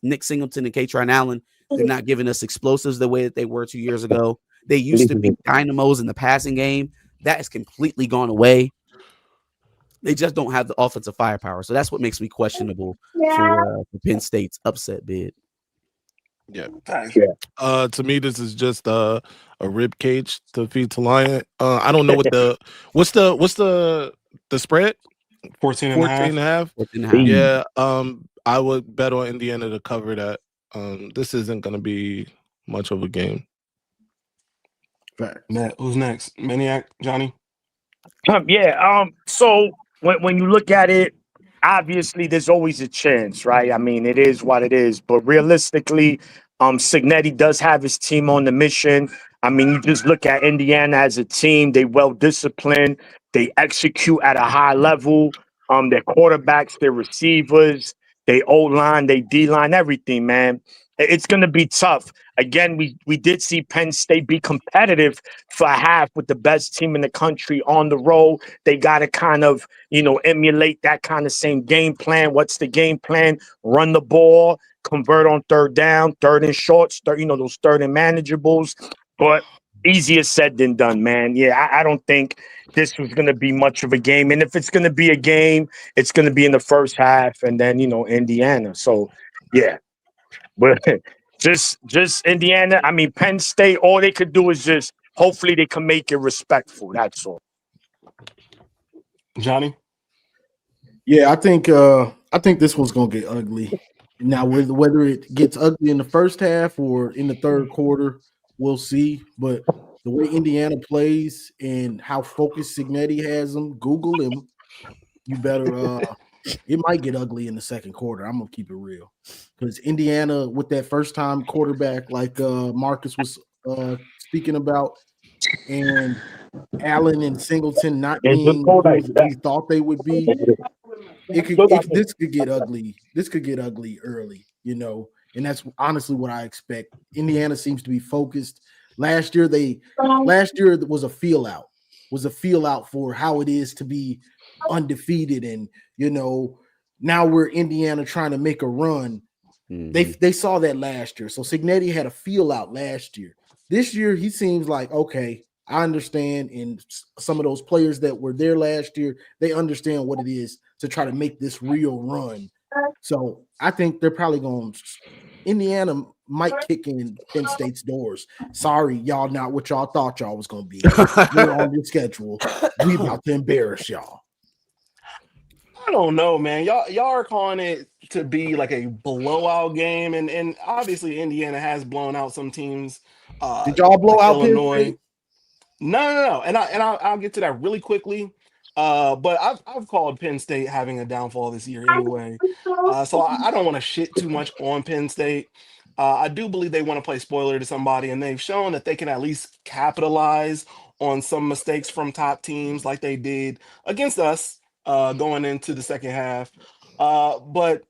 Nick Singleton and Katron Allen. They're not giving us explosives the way that they were 2 years ago. They used to be dynamos in the passing game. That has completely gone away. They just don't have the offensive firepower. So that's what makes me questionable for Penn State's upset bid. Yeah. Thanks. To me, this is just a rib cage to feed to Lion. I don't know what's the spread? 14 and a half. 14 and a half. 14 and a half. Yeah. I would bet on Indiana to cover that. This isn't going to be much of a game. Fact. Who's next? Maniac, Johnny? So when you look at it, obviously there's always a chance, right? I mean, it is what it is. But realistically, Signetti does have his team on the mission. I mean, you just look at Indiana as a team. They well disciplined. They execute at a high level. Their quarterbacks, their receivers, they O-line, they D-line, everything, man. It's going to be tough. Again, we did see Penn State be competitive for half with the best team in the country on the road. They got to kind of, emulate that kind of same game plan. What's the game plan? Run the ball, convert on third down, third and shorts, those third and manageables. But easier said than done, man. Yeah, I don't think this was going to be much of a game. And if it's going to be a game, it's going to be in the first half and then, Indiana. So, yeah. But just Indiana. I mean, Penn State, all they could do is just hopefully they can make it respectful. That's all. Johnny? Yeah, I think this one's gonna get ugly. Now, whether it gets ugly in the first half or in the third quarter, we'll see. But the way Indiana plays and how focused Signetti has them, Google him. You better. It might get ugly in the second quarter. I'm gonna keep it real because Indiana, with that first time quarterback, like Marcus was speaking about, and Allen and Singleton not Yeah, just being go like who we that. thought they would be, this could get ugly. This could get ugly early, and that's honestly what I expect. Indiana seems to be focused. Last year was a feel out for how it is to be undefeated, and now we're Indiana trying to make a run. They saw that last year. So Signetti had a feel out last year. This year he seems like, okay, I understand, and some of those players that were there last year, they understand what it is to try to make this real run. So I think they're probably going Indiana might kick in Penn State's doors. Sorry, y'all not what y'all thought y'all was going to be. We're on your schedule. We about to embarrass y'all. I don't know, man. Y'all are calling it to be like a blowout game, and obviously Indiana has blown out some teams. Did y'all blow Like out Penn Illinois? State? No. And I'll get to that really quickly. But I've called Penn State having a downfall this year anyway. So I don't want to shit too much on Penn State. I do believe they want to play spoiler to somebody, and they've shown that they can at least capitalize on some mistakes from top teams like they did against us going into the second half. But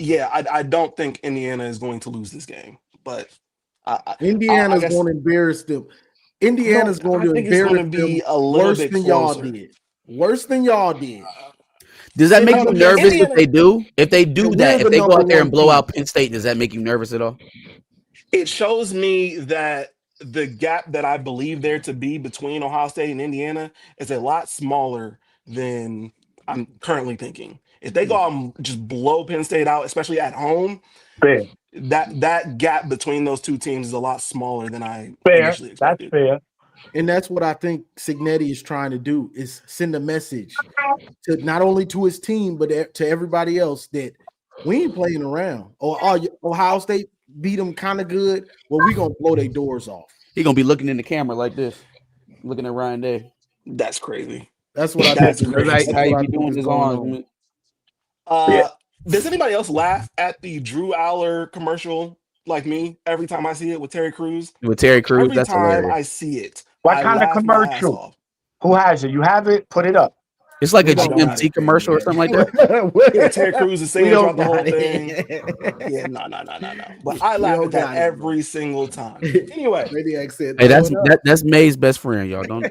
yeah, I don't think Indiana is going to lose this game. But I Indiana's guess going to embarrass them. no, Indiana's going I to think it's going to embarrass them be a little worse bit than y'all closer. did. Worse than y'all did. Does that make Indiana, you nervous if they do? If they do and we're that, if the they go number out there one and blow team. out Penn State, does that make you nervous at all? It shows me that the gap that I believe there to be between Ohio State and Indiana is a lot smaller than I'm currently thinking. If they go out and just blow Penn State out, especially at home, Fair, that gap between those two teams is a lot smaller than I fair. initially That's expected. fair. And that's what I think Signetti is trying to do is send a message to not only to his team, but to everybody else that we ain't playing around. Ohio State beat them kind of good. Well, we going to blow their doors off. He gonna be looking in the camera like this, looking at Ryan Day. That's crazy. That's what I That's think. crazy. How he be I think doing is his going arms? on. Yeah. Does anybody else laugh at the Drew Aller commercial like me every time I see it with Terry Crews? With Terry Crews, Every that's time hilarious. I see it, What I kind of laugh my ass commercial? off. Who has it? You have it? Put it up. It's like We a I don't don't got have GMT it, it. commercial or something like that. Yeah, Terry Crews is We singing throughout don't the whole got thing. it. Yeah, no. But I We laugh don't at that got it, bro. every single time. Anyway, Maniac said, Hey, throw it up. that's May's best friend, y'all. Don't.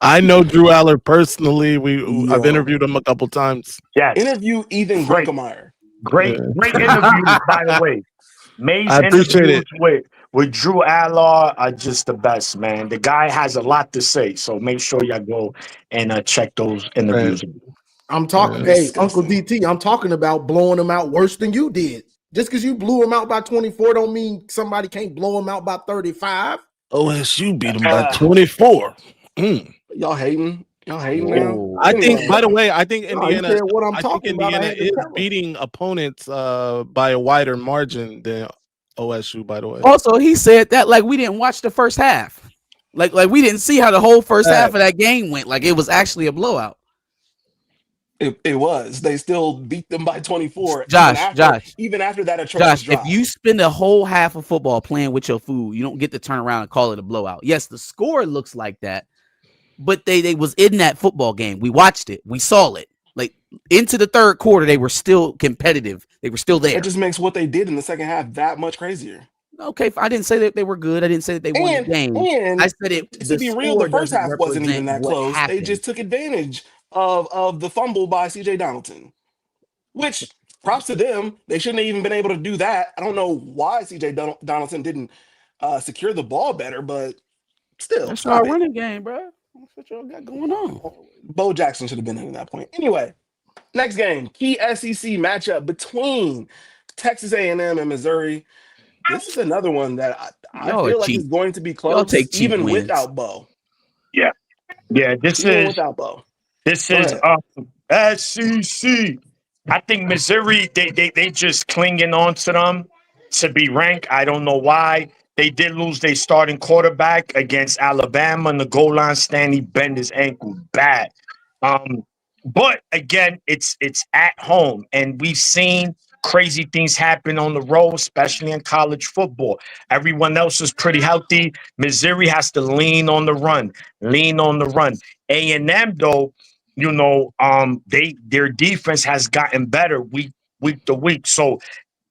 I know Drew Aller personally. I've yo, interviewed him a couple times. Yes. interview Ethan Great. Grunkemeyer. Great interviews, by the way. May's I appreciate interviews it. with Drew Allard are just the best, man. The guy has a lot to say, so make sure y'all go and check those interviews. I'm talking, hey, Uncle Disgusting. DT, I'm talking about blowing them out worse than you did. Just because you blew them out by 24 don't mean somebody can't blow them out by 35. OSU beat him by 24. Y'all hating? Y'all hating now? Whoa. I think, Anyway. by the way, I think No, he Indiana. said what I'm I think talking about. I Indiana had to is tell him. beating opponents by a wider margin than OSU. By the way, Also, he said that like we didn't watch the first half, like we didn't see how the whole first half of that game went. Like it was actually a blowout. It was. They still beat them by 24. Josh, even after that atrocious Josh, if drive. you spend a whole half of football playing with your food, you don't get to turn around and call it a blowout. Yes, the score looks like that, but they was in that football game. We watched it. We saw it. Like into the third quarter, they were still competitive. They were still there. It just makes what they did in the second half that much crazier. Okay, I didn't say that they were good. I didn't say that they won the game. I said it. To be real, the first half wasn't even that close. Happened. They just took advantage of the fumble by CJ Donaldson, which props to them. They shouldn't have even been able to do that. I don't know why CJ Donaldson didn't secure the ball better, but still, That's stop our it. running game, bro. That's what y'all got going on. Bo Jackson should have been in at that point. Anyway, next game, key SEC matchup between Texas A&M and Missouri. This is another one that I Y'all are feel like cheap. is going to be Y'all close, take cheap even wins. without Bo. Yeah. Yeah. Even without Bo. This Go is ahead. SEC. I think Missouri, they just clinging on to them to be ranked. I don't know why. They did lose their starting quarterback against Alabama on the goal line. Stanley bent his ankle bad. Um, but again, it's at home, and we've seen crazy things happen on the road, especially in college football. Everyone else is pretty healthy. Missouri has to lean on the run, lean on the run. A&M though, their defense has gotten better week to week. So,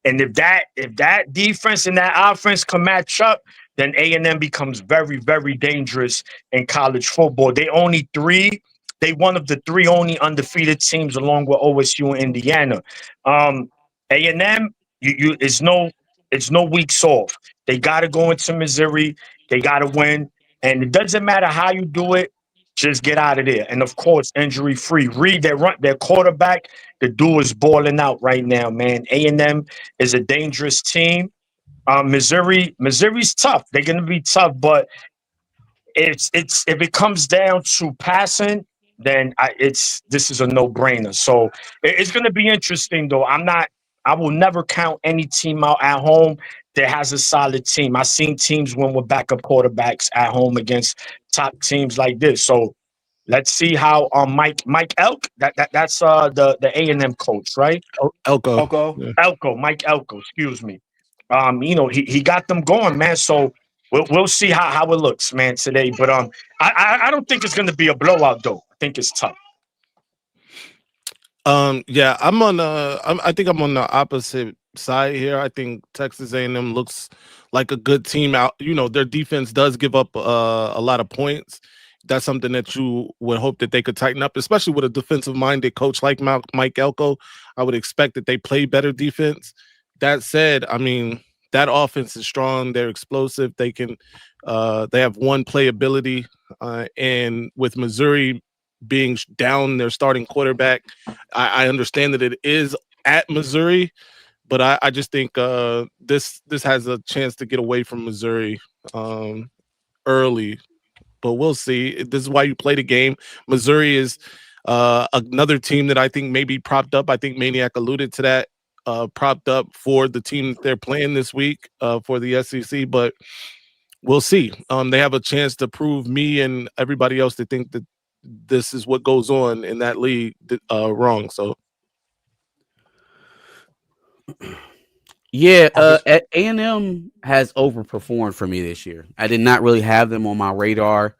and if that defense and that offense can match up, then A&M becomes very, very dangerous in college football. They one of the three only undefeated teams along with OSU and Indiana. A&M, it's no weeks off. They got to go into Missouri. They got to win, and it doesn't matter how you do it. Just get out of there, and of course, injury free. Read their quarterback. The dude is balling out right now, man. A&M is a dangerous team. Missouri's tough. They're gonna be tough, but it's if it comes down to passing, then this is a no brainer. So it's gonna be interesting, though. I will never count any team out at home that has a solid team. I've seen teams win with backup quarterbacks at home against top teams like this. So let's see how Mike Elk that's the A&M coach, right? Elko. Elko. Yeah. Mike Elko, excuse me. He got them going, man. So we'll see how it looks, man, today. But I don't think it's gonna be a blowout though. I think it's tough. Yeah, I think I'm on the opposite side here. I think Texas A&M looks like a good team out. Their defense does give up a lot of points. That's something that you would hope that they could tighten up, especially with a defensive-minded coach like Mike Elko. I would expect that they play better defense. That said, I mean, that offense is strong. They're explosive. They have one playability, and with Missouri being down their starting quarterback, I understand that it is at Missouri, but I just think this has a chance to get away from Missouri early. But we'll see. This is why you play the game. Missouri is another team that I think may be propped up. I think Maniac alluded to that, propped up for the team that they're playing this week for the SEC. But we'll see. They have a chance to prove me and everybody else that think that this is what goes on in that league wrong. So Yeah, A&M has overperformed for me this year. I did not really have them on my radar.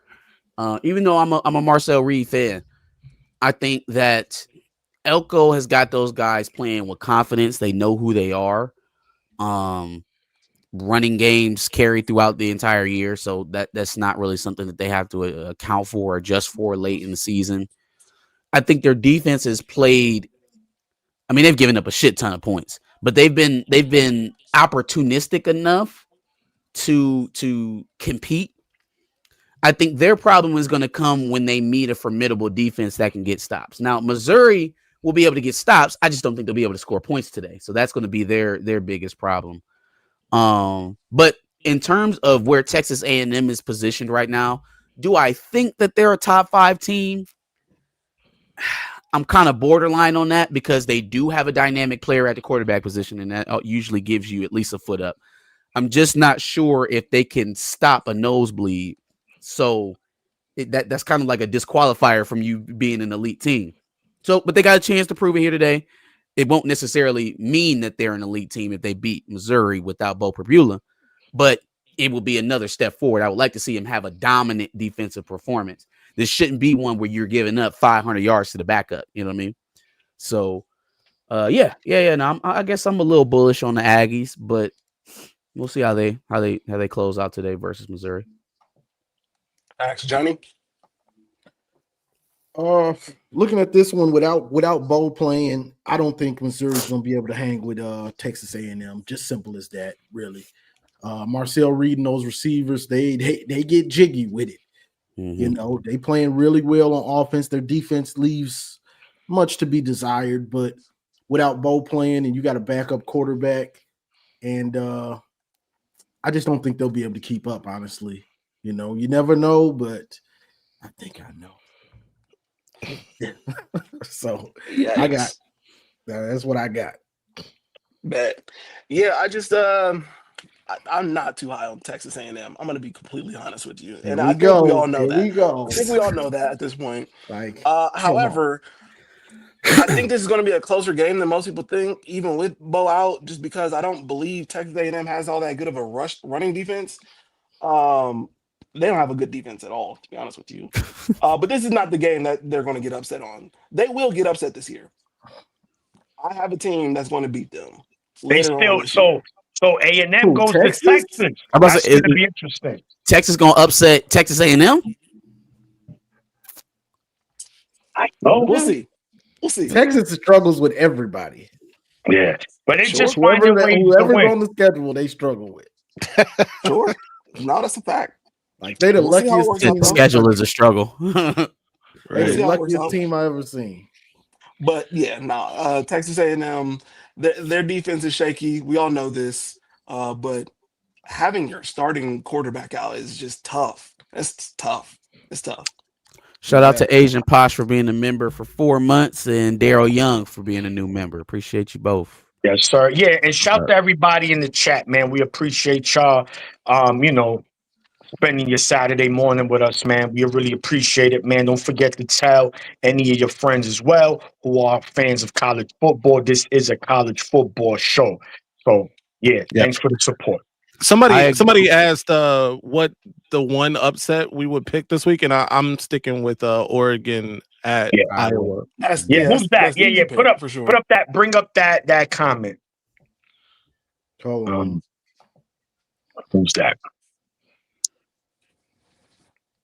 Even though I'm a Marcel Reed fan, I think that Elko has got those guys playing with confidence. They know who they are. Running games carry throughout the entire year, so that's not really something that they have to account for or adjust for late in the season. I think their defense has played. I mean, they've given up a shit ton of points, but they've been opportunistic enough to compete. I think their problem is going to come when they meet a formidable defense that can get stops. Now, Missouri will be able to get stops. I just don't think they'll be able to score points today. So that's going to be their biggest problem. But in terms of where Texas A&M is positioned right now, do I think that they're a top 5 team? I'm kind of borderline on that because they do have a dynamic player at the quarterback position, and that usually gives you at least a foot up. I'm just not sure if they can stop a nosebleed. So that's kind of like a disqualifier from you being an elite team. So, but they got a chance to prove it here today. It won't necessarily mean that they're an elite team if they beat Missouri without Bo Perbula, but it will be another step forward. I would like to see him have a dominant defensive performance. This shouldn't be one where you're giving up 500 yards to the backup. You know what I mean? So, yeah. No, I guess I'm a little bullish on the Aggies, but we'll see how they close out today versus Missouri. Ask Johnny. Looking at this one without Bo playing, I don't think Missouri's gonna be able to hang with Texas A&M. Just simple as that, really. Marcel Reed and those receivers, they get jiggy with it. You know, they playing really well on offense. Their defense leaves much to be desired, but without Bo playing and you got a backup quarterback, and I just don't think they'll be able to keep up, honestly. You know, you never know, but I think I know. So I got that's what I got. Bet. Yeah, I just I'm not too high on Texas A&M. I'm going to be completely honest with you, and I think we all know that. I think we all know that at this point. Like, however, I think this is going to be a closer game than most people think, even with Bo out, just because I don't believe Texas A&M has all that good of a running defense. They don't have a good defense at all, to be honest with you. But this is not the game that they're going to get upset on. They will get upset this year. I have a team that's going to beat them. They still so A&M goes to Texas. That's going to be interesting. Texas going to upset Texas A&M? We'll see. Texas struggles with everybody. Yeah, but they just whoever's on the schedule, they struggle with. Sure, no, that's a fact. Like they're the luckiest team. The schedule is a struggle. They're the luckiest team I ever seen. But yeah, Texas A&M, their defense is shaky. We all know this. But having your starting quarterback out is just tough. It's tough. Shout out to Asian Posh for being a member for 4 months and Daryl Young for being a new member. Appreciate you both. Yes, sir. Yeah, and shout to everybody in the chat, man. We appreciate y'all. Spending your Saturday morning with us, man. We really appreciate it, man. Don't forget to tell any of your friends as well who are fans of college football. This is a college football show. So, thanks for the support. Somebody asked what the one upset we would pick this week, and I'm sticking with Oregon at Iowa. Who's that? Yeah. Put up for sure. Bring up that comment. Who's that?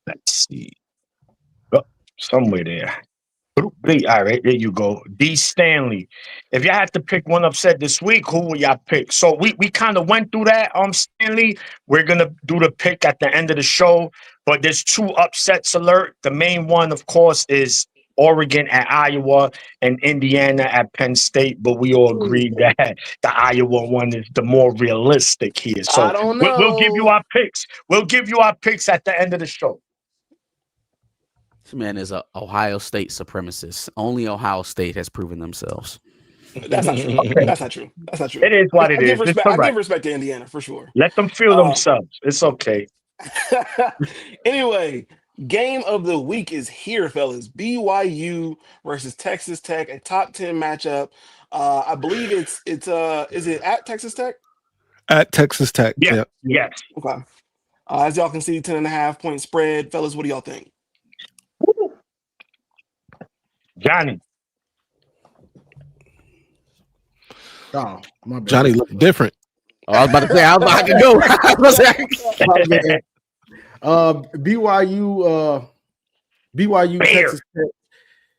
Let's see. Oh, somewhere there. All right, there you go. D. Stanley. If y'all had to pick one upset this week, who would y'all pick? So we kind of went through that, Stanley. We're gonna do the pick at the end of the show, but there's 2 upsets alert. The main one, of course, is Oregon at Iowa and Indiana at Penn State, but we all agree that the Iowa one is the more realistic here. So I don't know. We'll give you our picks. We'll give you our picks at the end of the show. This man is an Ohio State supremacist. Only Ohio State has proven themselves. That's not true. Okay. That's not true. It is what it is. I give respect to Indiana for sure. Let them feel themselves. It's okay. Anyway, game of the week is here, fellas. BYU versus Texas Tech, a top 10 matchup. I believe it's is it at Texas Tech? At Texas Tech. Yeah. Yes. Okay. As y'all can see, 10.5 point spread. Fellas, what do y'all think? Johnny. Oh, my bad. Johnny looked different. Oh, I was about to say, I could go. BYU, Texas Tech.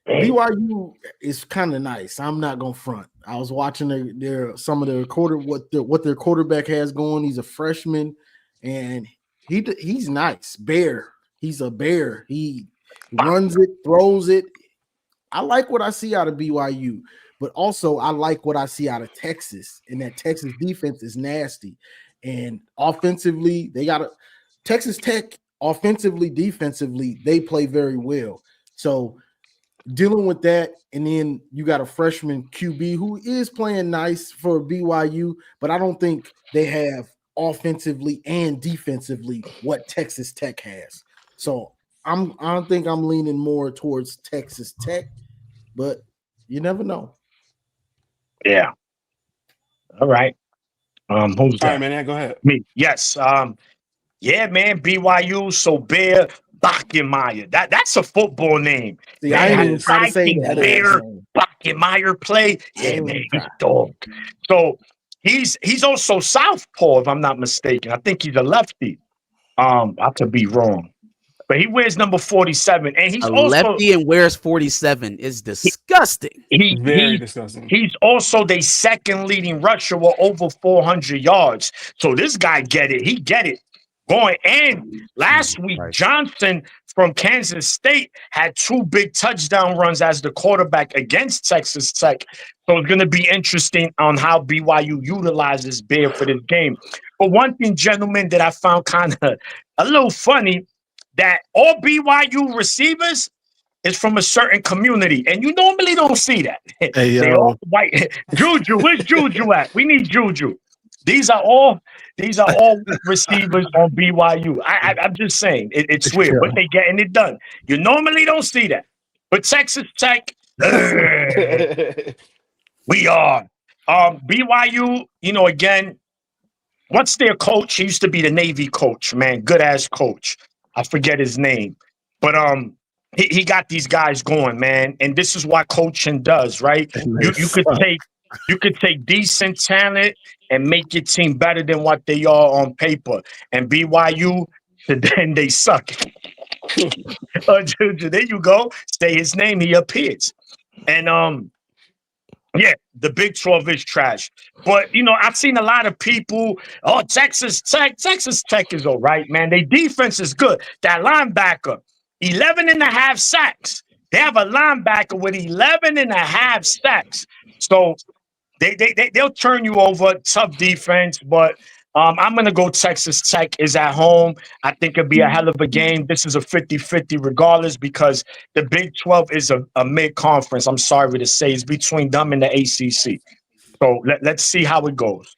BYU is kind of nice. I'm not gonna front. I was watching their what their quarterback has going. He's a freshman, and he's nice. Bear. He's a bear. He runs it, throws it. I like what I see out of BYU, but also I like what I see out of Texas, and that Texas defense is nasty. And offensively, they got Texas Tech offensively, defensively, they play very well. So dealing with that, and then you got a freshman QB who is playing nice for BYU, but I don't think they have offensively and defensively what Texas Tech has. So I think I'm leaning more towards Texas Tech, but you never know. Yeah. All right. Who's that? All right, man. Yeah, go ahead. Me. Yes. Yeah, man. BYU. So Bear Bachmeyer. That's a football name. See, I ain't even trying to say that. Bear Bachmeyer play. Yeah, man. He's a dog. So he's also southpaw, if I'm not mistaken. I think he's a lefty. I could be wrong. but he wears number 47, and he's A also lefty and wears 47 is disgusting. he Very disgusting. he's also the second leading rusher with over 400 yards. So this guy get it. He get it going. And last week, Christ. Johnson from Kansas State had 2 big touchdown runs as the quarterback against Texas Tech. So it's going to be interesting on how BYU utilizes Bear for this game. But one thing, gentlemen, that I found kind of a little funny, that all BYU receivers is from a certain community, and you normally don't see that. Hey, They all white. Juju, where's Juju at? We need Juju. These are all receivers on BYU. I'm just saying it's weird, but they getting it done. You normally don't see that, but Texas Tech, we are BYU. You know, again, what's their coach? He used to be the Navy coach, man, good ass coach. I forget his name, but he got these guys going, man, and this is what coaching does, right? You could take decent talent and make your team better than what they are on paper. And BYU, then they suck. Juju, there you go. Say his name, he appears. And yeah, the Big 12 is trash. But, you know, I've seen a lot of people, Texas Tech is all right, man. Their defense is good. That linebacker, 11 and a half sacks. They have a linebacker with 11 and a half sacks. So they'll turn you over. Tough defense, but I'm going to go Texas Tech is at home. I think it'll be a hell of a game. This is a 50-50 regardless because the Big 12 is a mid-conference. I'm sorry to say. It's between them and the ACC. So let's see how it goes.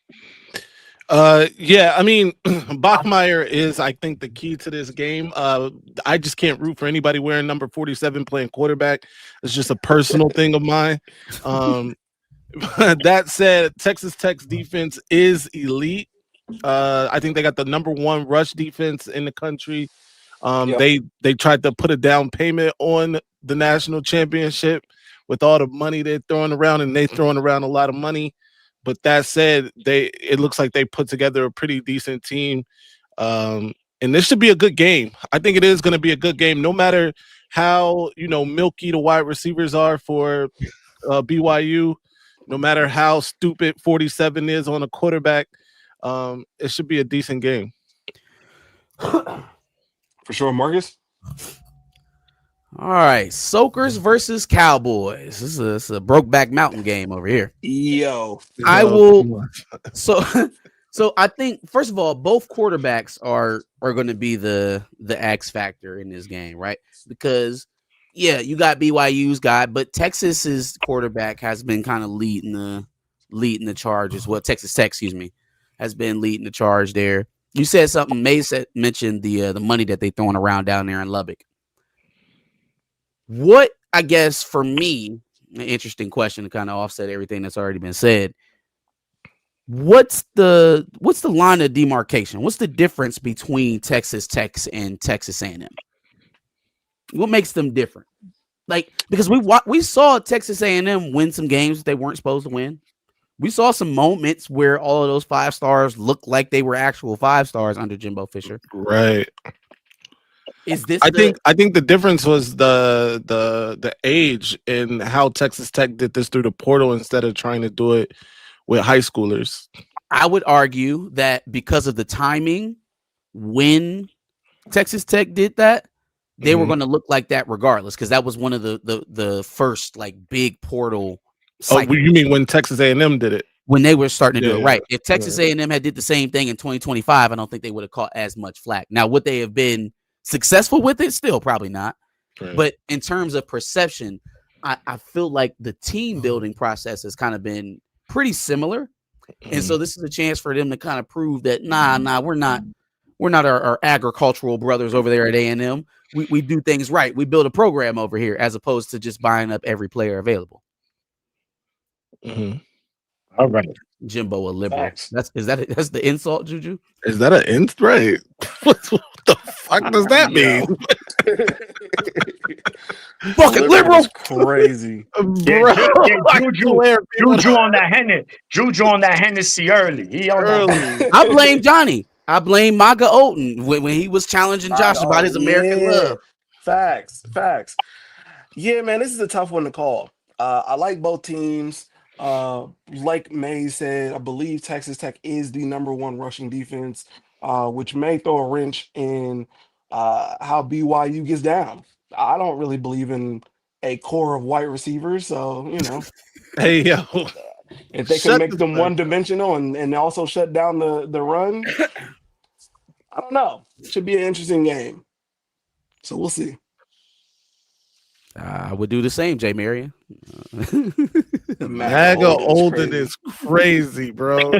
Yeah, I mean, Bachmeier is, I think, the key to this game. I just can't root for anybody wearing number 47 playing quarterback. It's just a personal thing of mine. That said, Texas Tech's defense is elite. I think they got the number 1 rush defense in the country. They tried to put a down payment on the national championship with all the money they're throwing around, and they're throwing around a lot of money. But that said, it looks like they put together a pretty decent team. And this should be a good game. I think it is going to be a good game, no matter how, milky the wide receivers are for BYU, no matter how stupid 47 is on a quarterback. It should be a decent game. For sure, Marcus. All right, Soakers versus Cowboys. This is a Brokeback Mountain game over here. Yo, I will. So I think first of all, both quarterbacks are going to be the X factor in this game, right? Because you got BYU's guy, but Texas's quarterback has been kind of leading the charge as well. Texas Tech, excuse me, has been leading the charge there. You said something. May mentioned the money that they throwing around down there in Lubbock. What, I guess, for me, an interesting question to kind of offset everything that's already been said. What's the line of demarcation? What's the difference between Texas Tech and Texas A&M? What makes them different? Like, because we saw Texas A&M win some games they weren't supposed to win. We saw some moments where all of those 5 stars looked like they were actual 5 stars under Jimbo Fisher. Right. Is this? I think the difference was the age and how Texas Tech did this through the portal instead of trying to do it with high schoolers. I would argue that because of the timing, when Texas Tech did that, they were going to look like that regardless, because that was one of the first like big portal cycles. Oh, you mean when Texas A&M did it? When they were starting to do it, right? If Texas A&M had did the same thing in 2025, I don't think they would have caught as much flack. Now, would they have been successful with it? Still, probably not. Right. But in terms of perception, I feel like the team building process has kind of been pretty similar. And so this is a chance for them to kind of prove that, we're not our agricultural brothers over there at A&M. We do things right. We build a program over here as opposed to just buying up every player available. All right. Jimbo a liberal. That's the insult, Juju? Is that an insult? Right. What the fuck does that mean? Fucking liberal. Crazy. Juju on that Hennessy early. I blame Johnny. I blame Maga Oten when he was challenging Josh about his American love. Facts. Yeah, man, this is a tough one to call. I like both teams. Like May said, I believe Texas Tech is the #1 rushing defense, which may throw a wrench in how BYU gets down. I don't really believe in a core of white receivers, so Hey yo, if they can shut make this them thing. one-dimensional and also shut down the run, I don't know. Should be an interesting game. So we'll see. I would do the same, Jay Marion. MAGA Olden is crazy, bro.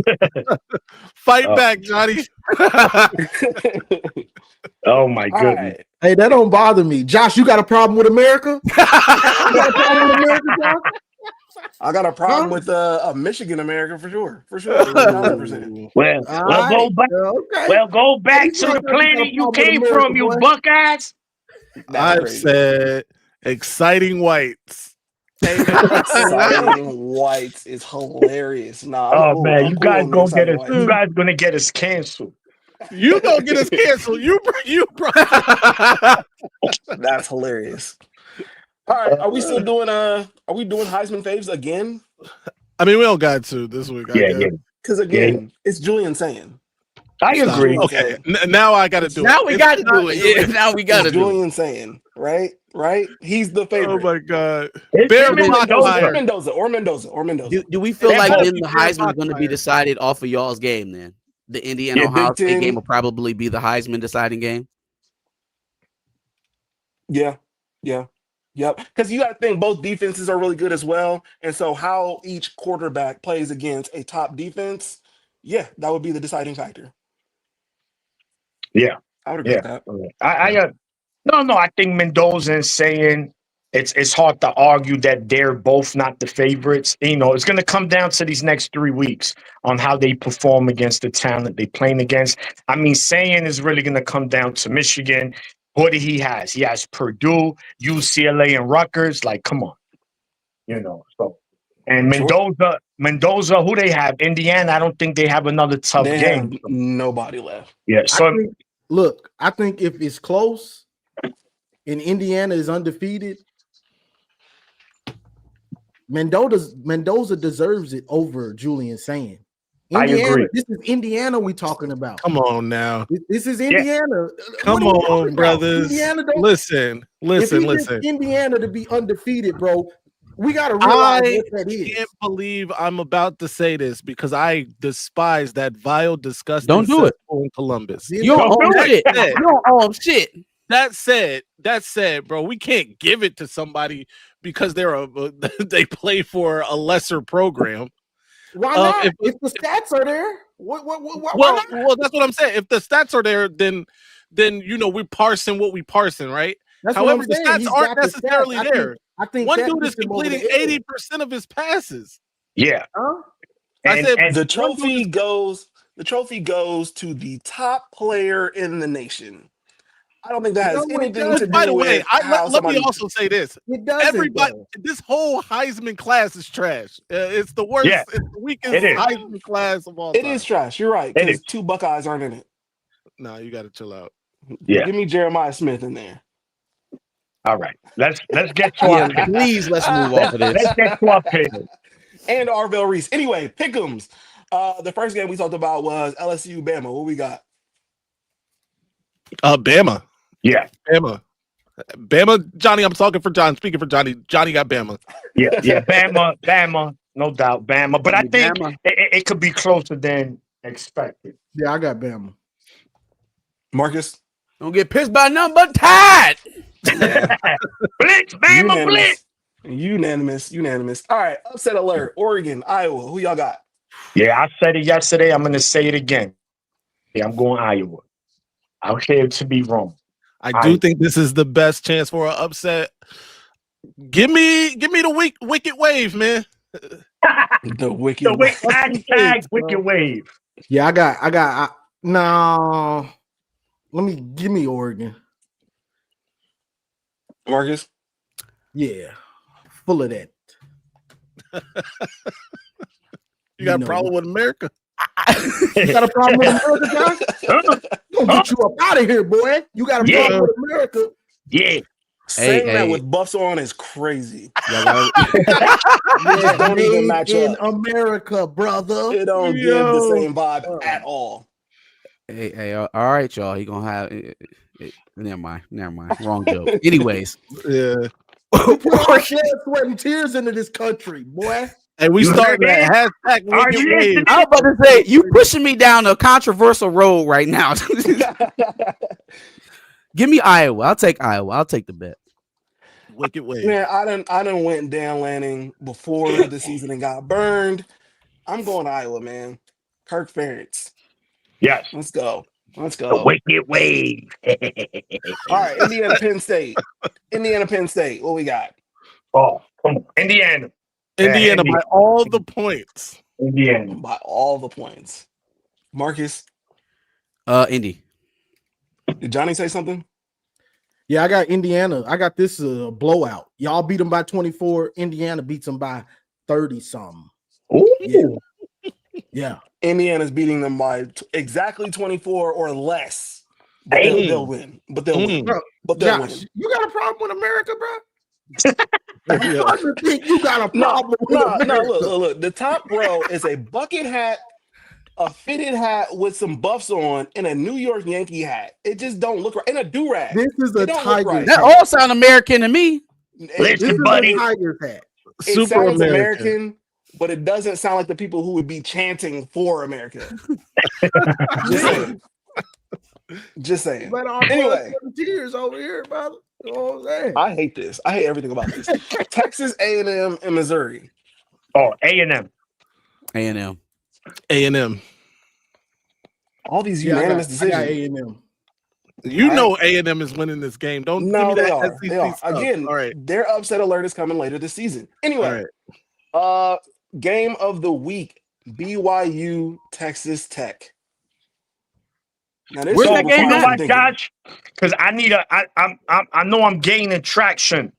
Fight Oh. back, Johnny. Oh my All goodness. right. Hey, that don't bother me. Josh, you got a problem with America? You got a problem with America, Josh? I got a problem with Michigan America for sure. 1,000%. Well, All well, go right. back. Okay. Well, go back You to sound the like you got a planet you problem with came America, from, you boy. Buckeyes. That's I've crazy. said exciting whites. Exciting whites is hilarious. Nah, I'm Oh cool. man, I'm cool on the exciting whites. you guys gonna get us canceled. You gonna get us canceled. You bro. That's hilarious. All right, are we still doing Heisman faves again? I mean, we don't got to this week, I Yeah, guess. yeah. Because again, it's Julian saying. I Stop. agree. Okay, now I got to do Now it. we It's got to not do it. Yeah, now we got to It's do it. Julian saying, right? He's the Oh favorite. my god, It's Bear Mendoza. Or Mendoza. Do we feel They're like both then the Heisman is going to be decided off of y'all's game? Then the Indiana Yeah, Ohio Big State Ten. game will probably be the Heisman deciding game. Yeah. Yep. Because you got to think both defenses are really good as well. And so how each quarterback plays against a top defense, yeah, that would be the deciding factor. Yeah, I would agree with that. No, I think Mendoza is saying it's hard to argue that they're both not the favorites. It's going to come down to these next 3 weeks on how they perform against the talent they playing against. I mean, saying is really going to come down to Michigan. What do he has? He has Purdue, UCLA, and Rutgers. Like, come on, So, and Sure. Mendoza, who they have? Indiana. I don't think they have another tough They game. have nobody left. Yeah. So I think if it's close and Indiana is undefeated, Mendoza deserves it over Julian saying. I agree. This is Indiana we talking about. come on now. This is Indiana. Come What are we talking on, about? brothers. Indiana don't. Listen. If he gets Indiana to be undefeated, bro, we got to I realize what that is. can't believe I'm about to say this because I despise that vile, disgusting. Don't do it in Columbus. You don't own shit. You don't own shit. That said, bro, we can't give it to somebody because they play for a lesser program. Why not? If the stats are there, why not? Well, that's what I'm saying. If the stats are there, then we're parsing what we parsing, right? That's However, what the I'm saying. stats aren't necessarily there. I think one that dude is puts him over completing the edge. 80% of his passes. yeah. Huh? I said The trophy goes to the top player in the nation. I don't think that has anything to do by the way, with let me also say this. It doesn't. Everybody, though. this whole Heisman class is trash. It's the worst, Yeah, it's the weakest it is. Heisman class of all It time. is trash. You're right. It Because is. 2 Buckeyes aren't in it. Nah, you got to chill out. Yeah. Give me Jeremiah Smith in there. All right. Let's get to our pick. Please, let's move off of this. Let's get to our pick. And Arvell Reese. Anyway, pick'ems. The first game we talked about was LSU Bama. What we got? Bama. Yeah. Bama, Johnny, I'm talking for John. Speaking for Johnny. Johnny got Bama. Yeah. Bama, no doubt, Bama. But I think Bama. it could be closer than expected. Yeah, I got Bama. Marcus? Don't get pissed by nothing but tied. Blitz, Bama, blitz. Unanimous. All right, upset alert. Oregon, Iowa. Who y'all got? Yeah, I said it yesterday. I'm going to say it again. Yeah, I'm going Iowa. I'm here to be wrong. I do think this is the best chance for an upset. Give me the wicked wave, man. The wicked Hashtag wicked wave. Yeah, I got. No, give me Oregon. Marcus? Yeah, full of that. You got a problem with America? You got a problem with America, Josh? Gonna get you up out of here, boy. You got a problem with America? Yeah. Saying that hey. with buffs on is crazy. Y'all gotta, Yeah, don't even made match in up. America, brother. It don't give the same vibe at all. hey, all right, y'all. He gonna have. Never mind. Wrong joke. Anyways, Yeah. We put our blood, sweat, and tears into this country, boy. And we You starting heard that hashtag Are wicked you wave. listening? I was about to say you pushing me down a controversial road right now. Give me Iowa. I'll take Iowa. I'll take the bet. Wicked wave. Man, I done went Dan Lanning before the season and got burned. I'm going Iowa, man. Kirk Ferentz. Yes. Let's go. Let's The go. wicked wave. All right, Indiana, Penn State. What we got? Oh, come on. Indiana. Indiana by all the points. Indiana. By all the points. Marcus, Indy. did Johnny say something? Yeah, I got Indiana. I got this blowout. Y'all beat them by 24. Indiana beats them by 30 something. Ooh. Yeah. Indiana's beating them by exactly 24 or less. But they'll win. But they'll win. Bro, But they'll Josh, win. you got a problem with America, bro? I think you got a problem with America. No, look. The top row is a bucket hat, a fitted hat with some buffs on, and a New York Yankee hat. It just don't look right. And a do-rag. This is a Tiger. That all sound American to me. This is buddy. a Tiger hat. It Super sounds American. American, but it doesn't sound like the people who would be chanting for America. Just saying. Just saying. But our Anyway, tears over here, brother. You know what I'm saying? I hate this. I hate everything about this. Texas A&M and Missouri. Oh, A&M. A&M. A&M. All these Yeah, unanimous I got decisions. A&M. You know A&M is winning this game. Don't No, give me they that are. SEC They are. stuff. Again, All right. their upset alert is coming later this season. Anyway, game of the week: BYU Texas Tech. Now, this Where's one that requires game You know at? some what, thinking. Josh? Because I know I'm gaining traction.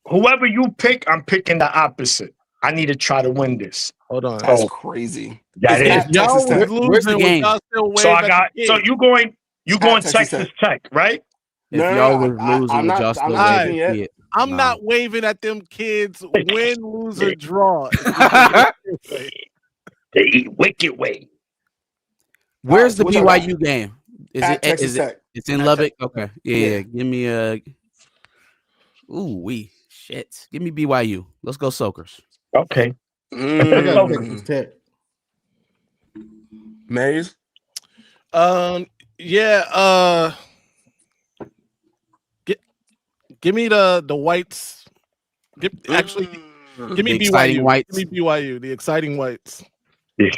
Whoever you pick, I'm picking the opposite. I need to try to win this. Hold on. That's Oh, crazy. that It's is. at Texas Y'all was Tech. Where's the losing with game? y'all still So wave I got. at the So kid. you going Texas Texas Tech, right? If No, y'all no, was losing, I'm would not- y'all I'm still not wave leaving at yet. it? I'm No. not waving at them kids. Win, lose, or draw. The wicked way. Where's so the what y'all got? BYU game? At Texas Tech. It's in At Lubbock? Tech. Okay. Yeah. Yeah. Give me a shit. Give me BYU. Let's go Soakers. Okay. I got Mm. Texas Tech. Mays? Yeah, give me the whites. Actually, give me The exciting BYU. whites. Give me BYU, the exciting whites.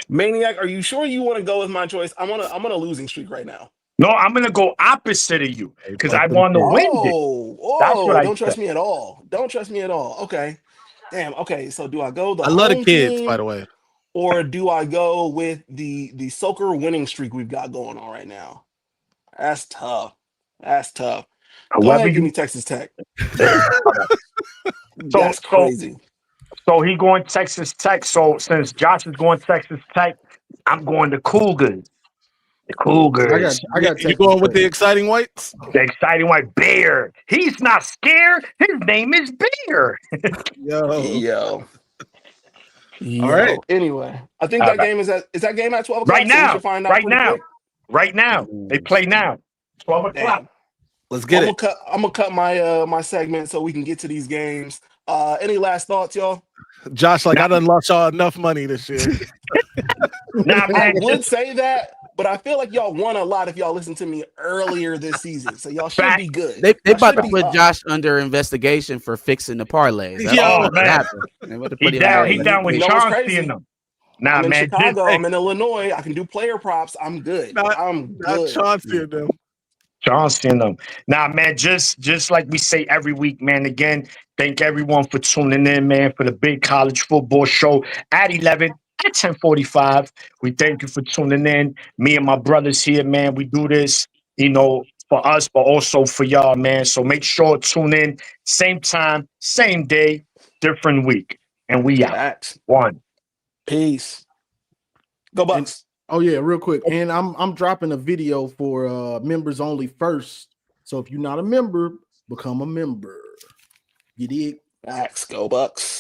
Maniac, are you sure you want to go with my choice? I'm on a losing streak right now. No, I'm gonna go opposite of you because I fuck them want to kids. win this. That's what I Don't trust said. me at all. Don't trust me at all. Okay. Damn. Okay. So do I go the I love the home kids, team, by the way. or do I go with the Soaker winning streak we've got going on right now? That's tough. That's tough. Go Whoever ahead, give me you. Texas Tech. So That's crazy. So he going Texas Tech. So since Josh is going Texas Tech, I'm going to Cougars. The Cougars. I got You Texas going with Tech. the exciting whites? The exciting white bear. He's not scared. His name is Bear. Yo. Yo. All right. Anyway, I think All that right. game is that game at 12 o'clock? Right So we now. should find out Right pretty now. quick. Right now. They play now. 12 o'clock. Damn. Let's get it. I'm gonna cut my my segment so we can get to these games. Any last thoughts, y'all? Josh, like I done lost y'all enough money this year. Nah, I man. would say that, but I feel like y'all won a lot if y'all listened to me earlier this season. So y'all should be good. They Y'all about should to be put up. Josh under investigation for fixing the parlays. That's Yo, all man. happened. They about to put He him down. under He down with You know what's Chauncey crazy? and them. Nah, I'm in man. Chicago. Just, I'm in Illinois. I can do player props. I'm good. I'm Not good. Chauncey and them. Chauncey and them. Nah, man. Just like we say every week, man. Again, thank everyone for tuning in, man, for the big college football show at 11 at 10:45. We thank you for tuning in. Me and my brothers here, man. We do this, for us, but also for y'all, man. So make sure to tune in. Same time, same day, different week. And we out. Facts. One. Peace. Go Bucks. Oh yeah, real quick. And I'm dropping a video for members only first. So if you're not a member, become a member. You dig? Max, go Bucks.